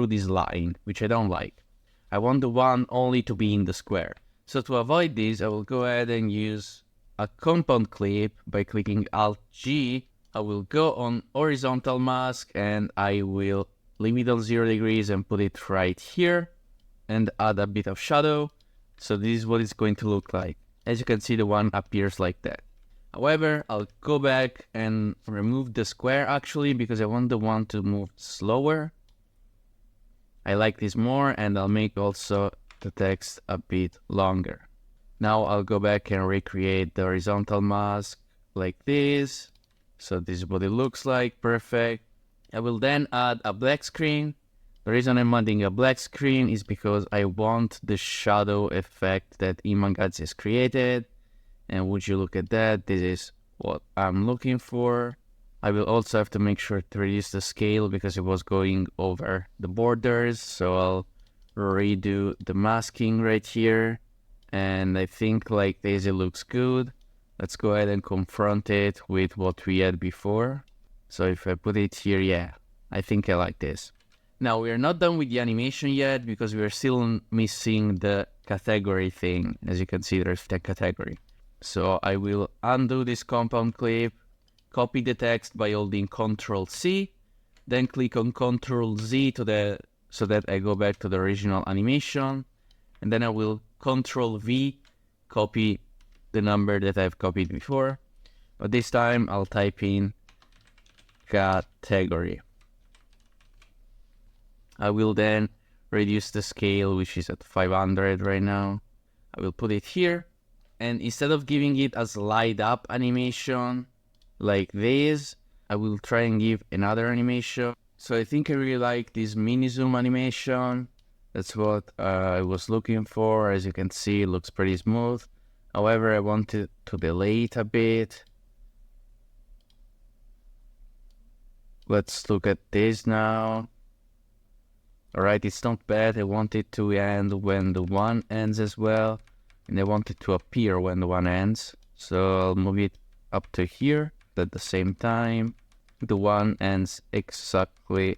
this line, which I don't like. I want the 1 only to be in the square. So to avoid this, I will go ahead and use a compound clip by clicking Alt-G. I will go on horizontal mask and I will leave it on 0 degrees and put it right here and add a bit of shadow. So this is what it's going to look like. As you can see, the 1 appears like that. However, I'll go back and remove the square actually because I want the 1 to move slower. I like this more, and I'll make also the text a bit longer. Now I'll go back and recreate the horizontal mask like this. So this is what it looks like, perfect. I will then add a black screen. The reason I'm adding a black screen is because I want the shadow effect that Imangatz has created. And would you look at that, this is what I'm looking for. I will also have to make sure to reduce the scale because it was going over the borders. So I'll redo the masking right here. And I think like this, it looks good. Let's go ahead and confront it with what we had before. So if I put it here, yeah, I think I like this. Now we are not done with the animation yet because we are still missing the category thing. As you can see, there's the category. So I will undo this compound clip, copy the text by holding Ctrl-C, then click on Ctrl-Z so that I go back to the original animation. And then I will Ctrl-V, copy the number that I've copied before. But this time I'll type in category. I will then reduce the scale, which is at 500 right now. I will put it here. And instead of giving it a slide up animation like this, I will try and give another animation. So I think I really like this mini zoom animation. That's what I was looking for. As you can see, it looks pretty smooth. However, I wanted to delay it a bit. Let's look at this now. Alright, it's not bad. I want it to end when the 1 ends as well. And I want it to appear when the 1 ends. So I'll move it up to here. At the same time, the 1 ends exactly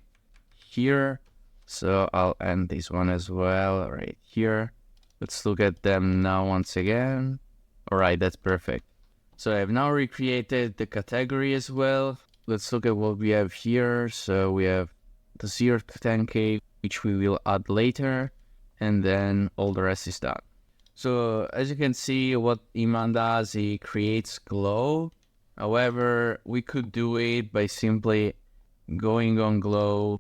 here. So I'll end this one as well right here. Let's look at them now once again. Alright, that's perfect. So I've now recreated the category as well. Let's look at what we have here. So we have the 0 to 10k, which we will add later. And then all the rest is done. So as you can see, what Iman does, he creates glow. However, we could do it by simply going on glow,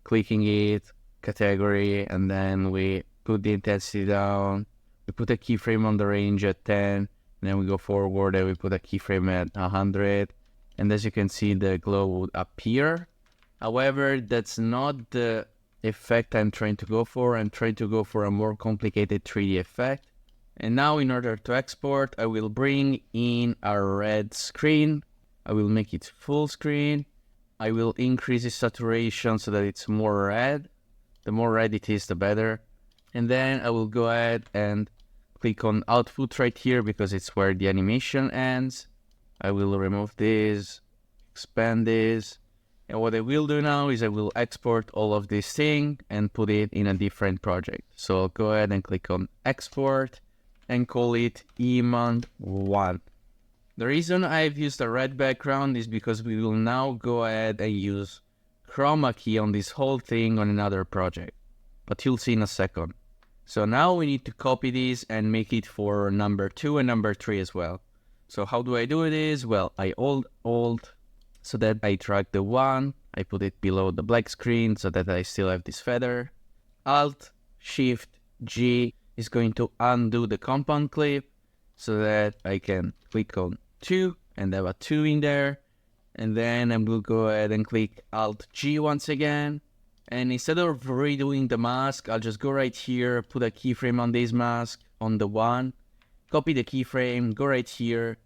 clicking it, category, and then we put the intensity down. We put a keyframe on the range at 10, and then we go forward and we put a keyframe at 100. And as you can see, the glow would appear. However, that's not the effect I'm trying to go for. I'm trying to go for a more complicated 3D effect. And now in order to export, I will bring in a red screen. I will make it full screen. I will increase the saturation so that it's more red. The more red it is, the better. And then I will go ahead and click on output right here because it's where the animation ends. I will remove this, expand this. And what I will do now is I will export all of this thing and put it in a different project. So I'll go ahead and click on export and call it Iman1. The reason I've used a red background is because we will now go ahead and use chroma key on this whole thing on another project. But you'll see in a second. So now we need to copy this and make it for number 2 and number 3 as well. So how do I do it is, well, I hold Alt so that I drag the 1. I put it below the black screen so that I still have this feather. Alt, Shift, G is going to undo the compound clip so that I can click on 2 and have a 2 in there. And then I will go ahead and click Alt G once again. And instead of redoing the mask, I'll just go right here, put a keyframe on this mask, on the 1, copy the keyframe, go right here,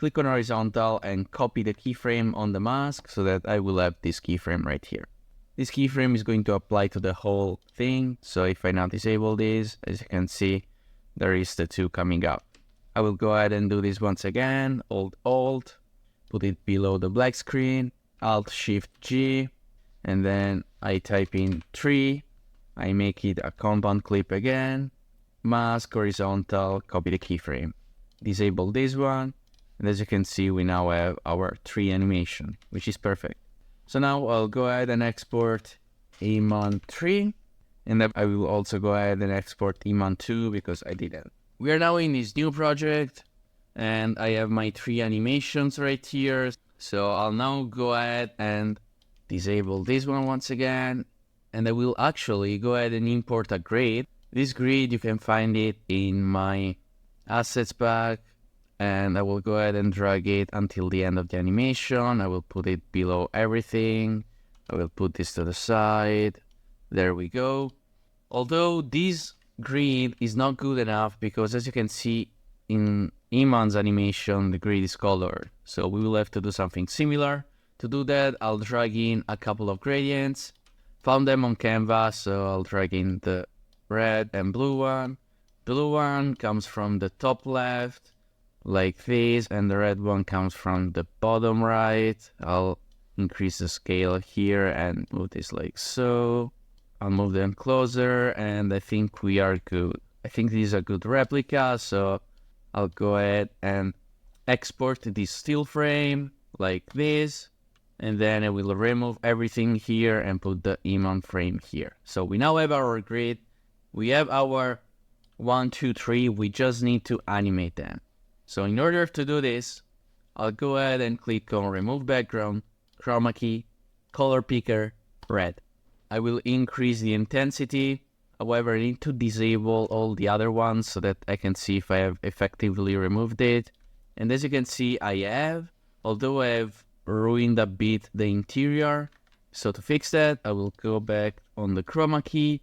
click on horizontal and copy the keyframe on the mask so that I will have this keyframe right here. This keyframe is going to apply to the whole thing. So if I now disable this, as you can see, there is the two coming up. I will go ahead and do this once again, Alt, put it below the black screen, Alt-Shift-G, and then I type in 3, I make it a compound clip again, mask, horizontal, copy the keyframe. Disable this one, and as you can see, we now have our 3 animation, which is perfect. So now I'll go ahead and export Iman 3, and then I will also go ahead and export Iman 2 because I didn't. We are now in this new project, and I have my 3 animations right here. So I'll now go ahead and disable this one once again, and I will actually go ahead and import a grid. This grid, you can find it in my assets pack, and I will go ahead and drag it until the end of the animation. I will put it below everything. I will put this to the side. There we go. Although this grid is not good enough because, as you can see in Iman's animation, the grid is colored. So we will have to do something similar. To do that, I'll drag in a couple of gradients. Found them on Canvas, so I'll drag in the red and blue one. Blue one comes from the top left, like this, and the red one comes from the bottom right. I'll increase the scale here and move this like so. I'll move them closer, and I think we are good. I think this is a good replica, so I'll go ahead and export this still frame like this, and then I will remove everything here and put the Iman frame here. So we now have our grid. We have our 1, 2, 3. We just need to animate them. So in order to do this, I'll go ahead and click on Remove Background, Chroma Key, Color Picker, Red. I will increase the intensity. However, I need to disable all the other ones so that I can see if I have effectively removed it. And as you can see, I have, although I have ruined a bit the interior. So to fix that, I will go back on the chroma key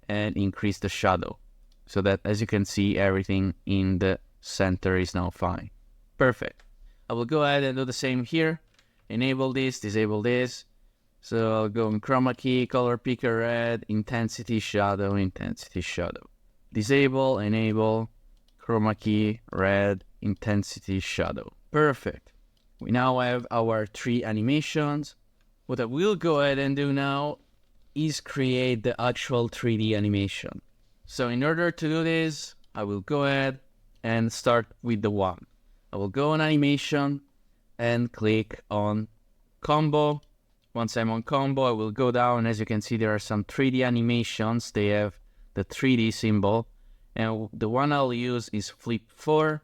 and increase the shadow so that, as you can see, everything in the center is now fine. Perfect. I will go ahead and do the same here. Enable this, disable this. So I'll go on chroma key, color picker, red, intensity, shadow, disable, enable, chroma key, red, intensity, shadow. Perfect. We now have our 3 animations. What I will go ahead and do now is create the actual 3D animation. So in order to do this, I will go ahead and start with the 1. I will go on animation and click on combo. Once I'm on combo, I will go down. As you can see, there are some 3D animations. They have the 3D symbol. And the one I'll use is flip 4.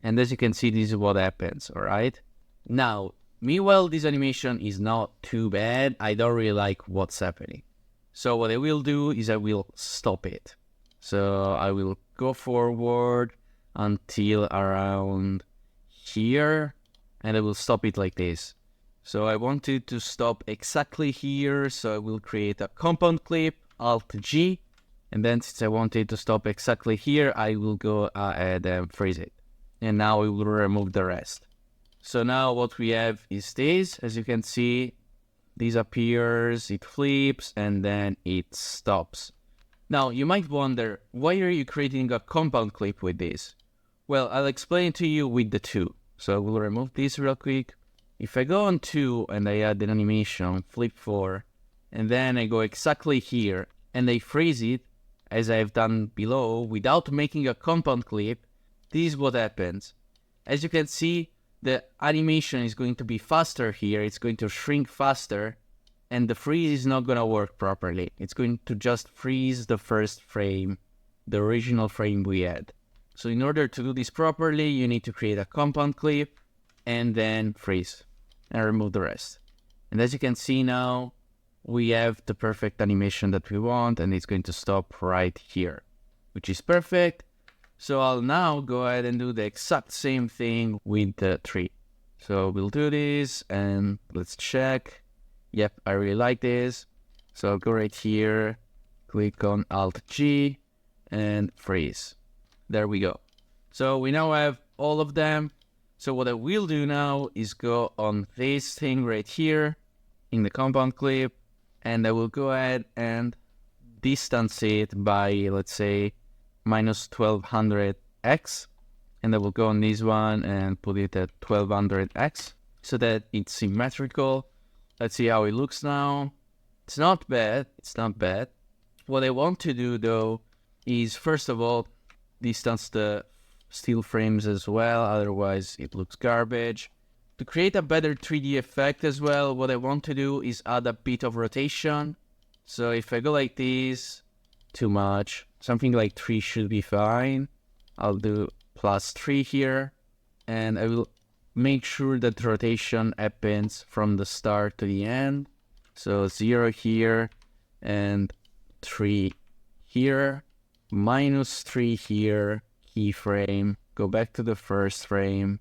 And as you can see, this is what happens, all right? Now, meanwhile, this animation is not too bad. I don't really like what's happening. So what I will do is I will stop it. So I will go forward until around here, and I will stop it like this. So I want it to stop exactly here, so I will create a compound clip, Alt-G, and then since I want it to stop exactly here, I will go ahead and freeze it. And now we will remove the rest. So now what we have is this. As you can see, this appears, it flips, and then it stops. Now, you might wonder, why are you creating a compound clip with this? Well, I'll explain to you with the 2. So I will remove this real quick. If I go on 2 and I add an animation, flip 4, and then I go exactly here, and I freeze it, as I've done below, without making a compound clip, this is what happens. As you can see, the animation is going to be faster here, it's going to shrink faster, and the freeze is not going to work properly. It's going to just freeze the first frame, the original frame we had. So in order to do this properly, you need to create a compound clip, and then freeze, and remove the rest. And as you can see now, we have the perfect animation that we want, and it's going to stop right here, which is perfect. So I'll now go ahead and do the exact same thing with the 3. So we'll do this, and let's check. Yep, I really like this. So I'll go right here, click on Alt-G, and freeze. There we go. So we now have all of them. So what I will do now is go on this thing right here in the compound clip, and I will go ahead and distance it by, let's say, minus 1200x. And I will go on this one and put it at 1200x so that it's symmetrical. Let's see how it looks now. It's not bad. It's not bad. What I want to do though is, first of all, distance the steel frames as well, otherwise it looks garbage. To create a better 3D effect as well, what I want to do is add a bit of rotation. So if I go like this, too much, something like 3 should be fine. I'll do +3 here, and I will make sure that the rotation happens from the start to the end. So 0 here and 3 here, -3 here, keyframe, go back to the first frame,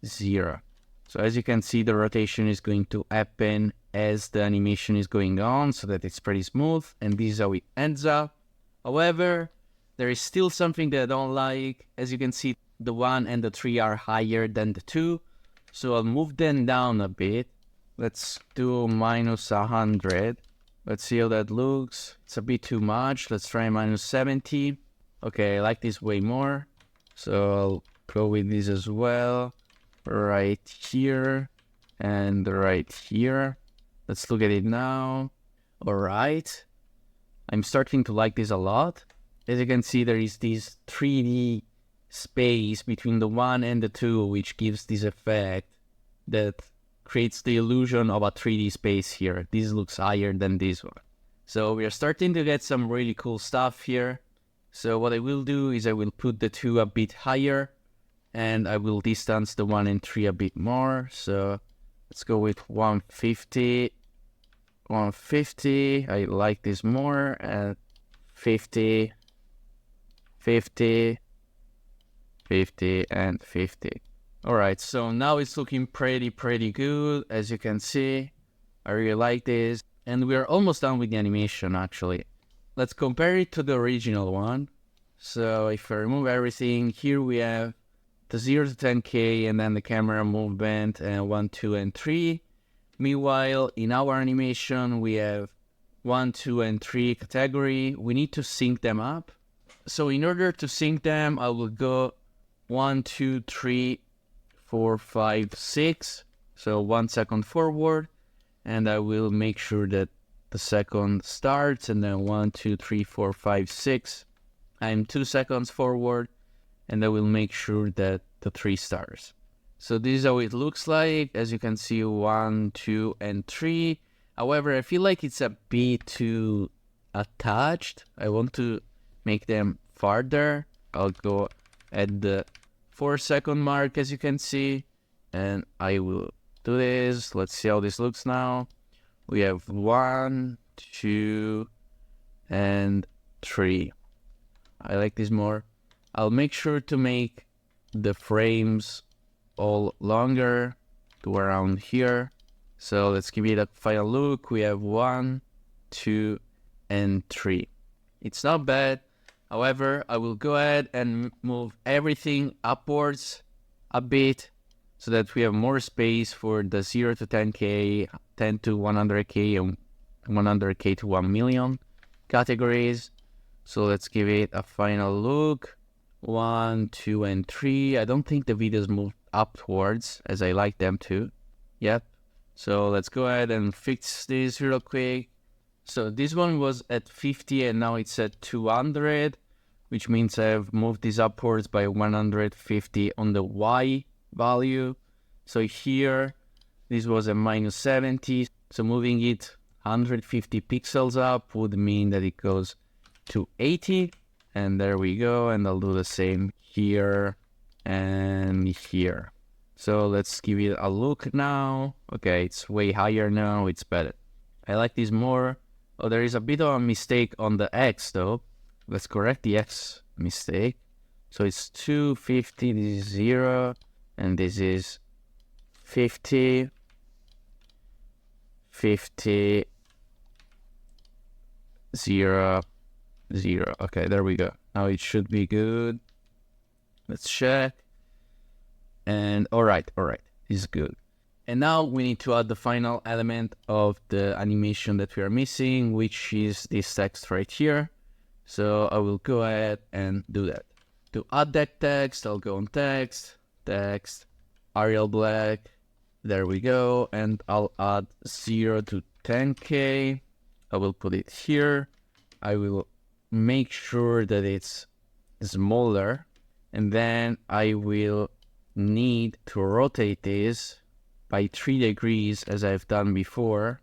0. So as you can see, the rotation is going to happen as the animation is going on, so that it's pretty smooth, and this is how it ends up. However, there is still something that I don't like. As you can see, the 1 and the 3 are higher than the 2, so I'll move them down a bit. Let's do -100. Let's see how that looks. It's a bit too much. Let's try -70. Okay, I like this way more, so I'll go with this as well. Right here and right here. Let's look at it now. All right. I'm starting to like this a lot. As you can see, there is this 3D space between the 1 and the 2, which gives this effect that creates the illusion of a 3D space here. This looks higher than this one. So we are starting to get some really cool stuff here. So what I will do is I will put the 2 a bit higher, and I will distance the 1 and 3 a bit more. So let's go with 150. 150. I like this more. And 50, 50, 50, and 50. Alright, so now it's looking pretty good, as you can see. I really like this. And we're almost done with the animation, actually. Let's compare it to the original one. So if I remove everything, here we have the 0 to 10K and then the camera movement and 1, 2, and 3. Meanwhile, in our animation, we have 1, 2, and 3 category. We need to sync them up. So in order to sync them, I will go 1, 2, 3, 4, 5, 6. So 1 second forward. And I will make sure that the second starts, and then 1, 2, 3, 4, 5, 6. I'm 2 seconds forward, and I will make sure that the 3 starts. So this is how it looks like. As you can see, 1, 2, and 3. However, I feel like it's a bit too attached. I want to make them farther. I'll go at the 4-second mark, as you can see, and I will do this. Let's see how this looks now. We have 1, 2, and 3. I like this more. I'll make sure to make the frames all longer to around here. So let's give it a final look. We have 1, 2, and 3. It's not bad. However, I will go ahead and move everything upwards a bit so that we have more space for the 0 to 10K, 10 to 100K, and 100K to 1 million categories. So let's give it a final look. 1, 2, and 3. I don't think the videos move upwards as I like them to. Yep. So let's go ahead and fix this real quick. So this one was at 50 and now it's at 200, which means I've moved this upwards by 150 on the Y value. So here, this was a -70. So moving it 150 pixels up would mean that it goes to 80. And there we go. And I'll do the same here and here. So let's give it a look now. Okay, it's way higher now. It's better. I like this more. Oh, there is a bit of a mistake on the X though. Let's correct the X mistake. So it's 250, this is 0, and this is 50, 50, 0, 0. Okay, there we go. Now it should be good. Let's check. And all right, this is good. And now we need to add the final element of the animation that we are missing, which is this text right here. So I will go ahead and do that. To add that text, I'll go on text, Arial Black, there we go, and I'll add 0 to 10K. I will put it here. I will make sure that it's smaller, and then I will need to rotate this by 3 degrees as I've done before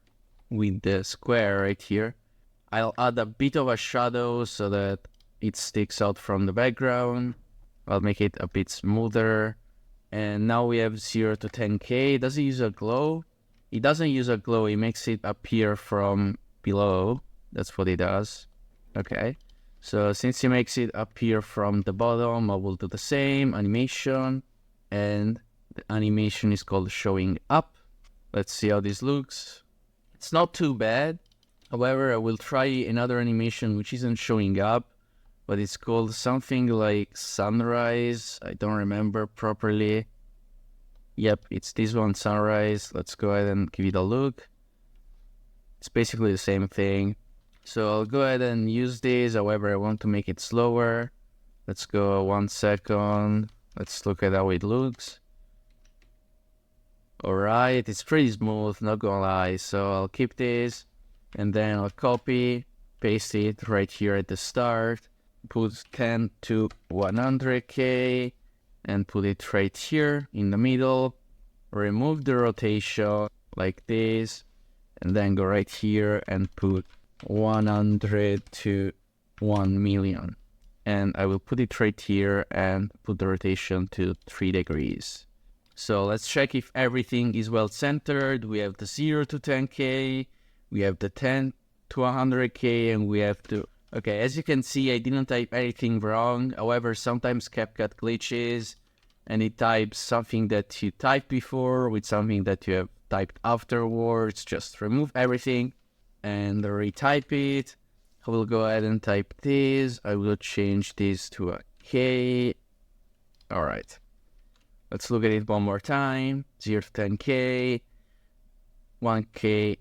with the square right here. I'll add a bit of a shadow so that it sticks out from the background. I'll make it a bit smoother. And now we have 0 to 10K. Does it use a glow? It doesn't use a glow. It makes it appear from below. That's what it does. Okay. So since it makes it appear from the bottom, I will do the same animation. And the animation is called showing up. Let's see how this looks. It's not too bad. However, I will try another animation which isn't showing up, but it's called something like sunrise. I don't remember properly. Yep, it's this one, sunrise. Let's go ahead and give it a look. It's basically the same thing. So I'll go ahead and use this. However, I want to make it slower. Let's go 1 second. Let's look at how it looks. Alright, it's pretty smooth, not gonna lie. So I'll keep this and then I'll copy, paste it right here at the start. Put 10 to 100K and put it right here in the middle. Remove the rotation like this and then go right here and put 100 to 1 million. And I will put it right here and put the rotation to 3 degrees. So let's check if everything is well centered. We have the 0 to 10K, we have the 10 to 100K, and we have to... Okay, as you can see, I didn't type anything wrong. However, sometimes CapCut glitches and it types something that you typed before with something that you have typed afterwards. Just remove everything and retype it. I will go ahead and type this. I will change this to a K. All right. Let's look at it one more time. 0 to 10K, 1K.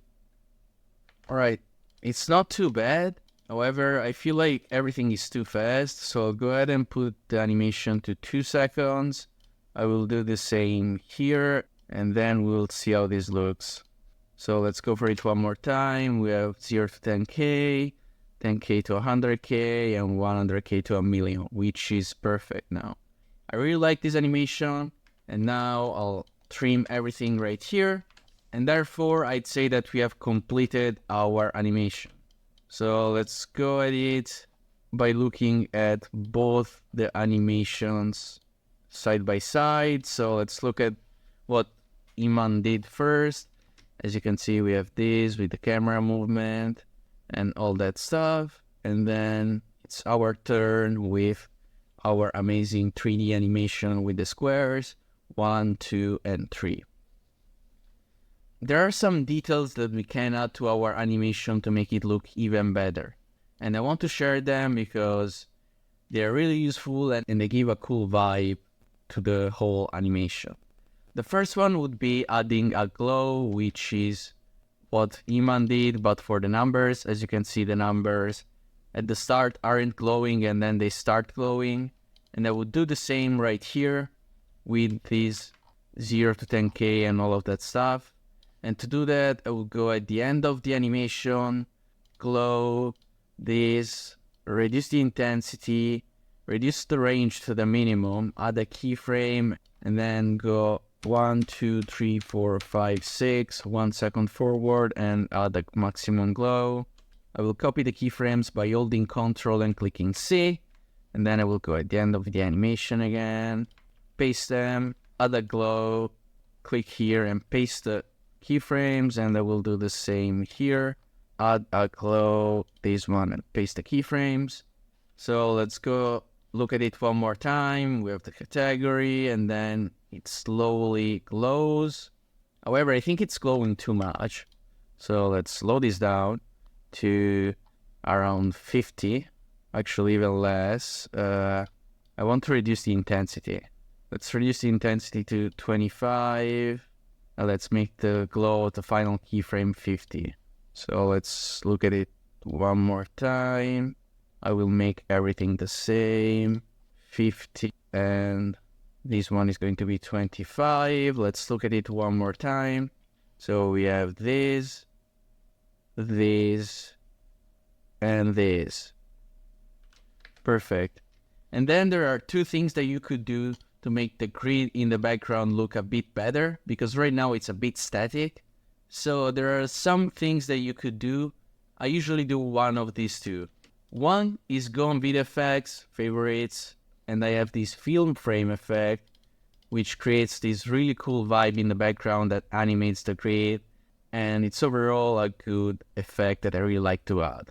All right. It's not too bad. However, I feel like everything is too fast. So I'll go ahead and put the animation to 2 seconds. I will do the same here. And then we'll see how this looks. So let's go for it one more time. We have 0 to 10K, 10K to 100K, and 100K to a million, which is perfect now. I really like this animation. And now I'll trim everything right here. And therefore, I'd say that we have completed our animation. So let's go at it by looking at both the animations side by side. So let's look at what Iman did first. As you can see, we have this with the camera movement and all that stuff. And then it's our turn with our amazing 3D animation with the squares, 1, 2, and 3. There are some details that we can add to our animation to make it look even better. And I want to share them because they're really useful and they give a cool vibe to the whole animation. The first one would be adding a glow, which is what Iman did, but for the numbers. As you can see, the numbers at the start aren't glowing and then they start glowing. And I would do the same right here with these 0 to 10K and all of that stuff. And to do that, I will go at the end of the animation, glow this, reduce the intensity, reduce the range to the minimum, add a keyframe, and then go 1, 2, 3, 4, 5, 6, 1 second forward and add the maximum glow. I will copy the keyframes by holding Ctrl and clicking C. And then I will go at the end of the animation again, paste them, add a glow, click here and paste the keyframes, and I will do the same here. Add a glow, this one, and paste the keyframes. So let's go look at it one more time. We have the category, and then it slowly glows. However, I think it's glowing too much. So let's slow this down to around 50, actually even less. I want to reduce the intensity. Let's reduce the intensity to 25. Let's make the glow, the final keyframe 50. So let's look at it one more time. I will make everything the same, 50, and this one is going to be 25. Let's look at it one more time. So we have this, and this. Perfect. And then there are two things that you could do to make the grid in the background look a bit better, because right now it's a bit static. So there are some things that you could do. I usually do one of these two. One is go on video effects, favorites, and I have this film frame effect, which creates this really cool vibe in the background that animates the grid, and it's overall a good effect that I really like to add.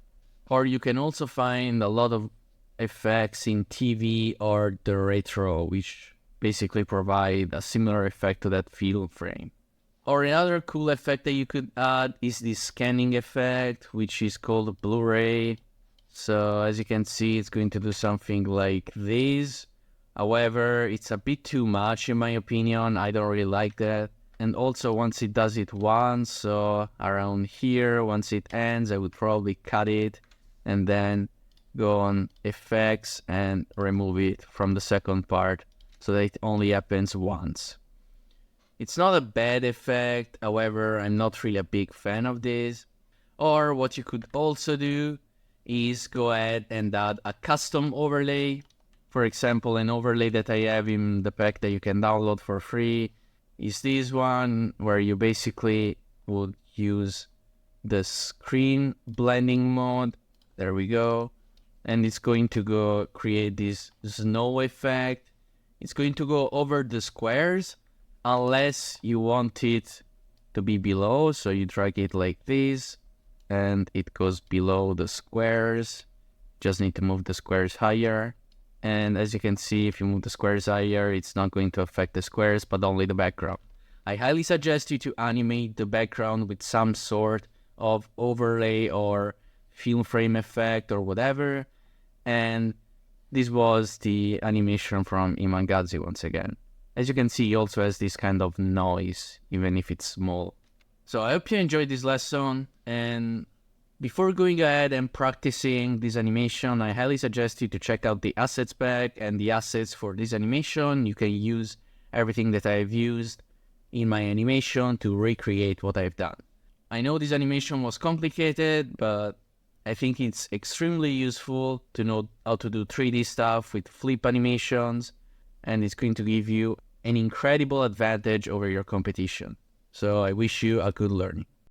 Or you can also find a lot of effects in TV or the retro, which basically provide a similar effect to that film frame. Or another cool effect that you could add is this scanning effect, which is called Blu-ray. So as you can see, it's going to do something like this. However, it's a bit too much in my opinion. I don't really like that. And also once it does it once, so around here, once it ends, I would probably cut it and then go on effects and remove it from the second part so that it only happens once. It's not a bad effect, however, I'm not really a big fan of this. Or what you could also do is go ahead and add a custom overlay. For example, an overlay that I have in the pack that you can download for free is this one, where you basically would use the screen blending mode. There we go. And it's going to go create this snow effect. It's going to go over the squares unless you want it to be below. So you drag it like this and it goes below the squares. Just need to move the squares higher. And as you can see, if you move the squares higher, it's not going to affect the squares, but only the background. I highly suggest you to animate the background with some sort of overlay or film frame effect or whatever. And this was the animation from Imangazi once again. As you can see, he also has this kind of noise, even if it's small. So I hope you enjoyed this lesson, and before going ahead and practicing this animation, I highly suggest you to check out the assets pack and the assets for this animation. You can use everything that I've used in my animation to recreate what I've done. I know this animation was complicated, but I think it's extremely useful to know how to do 3D stuff with flip animations, and it's going to give you an incredible advantage over your competition. So I wish you a good learning.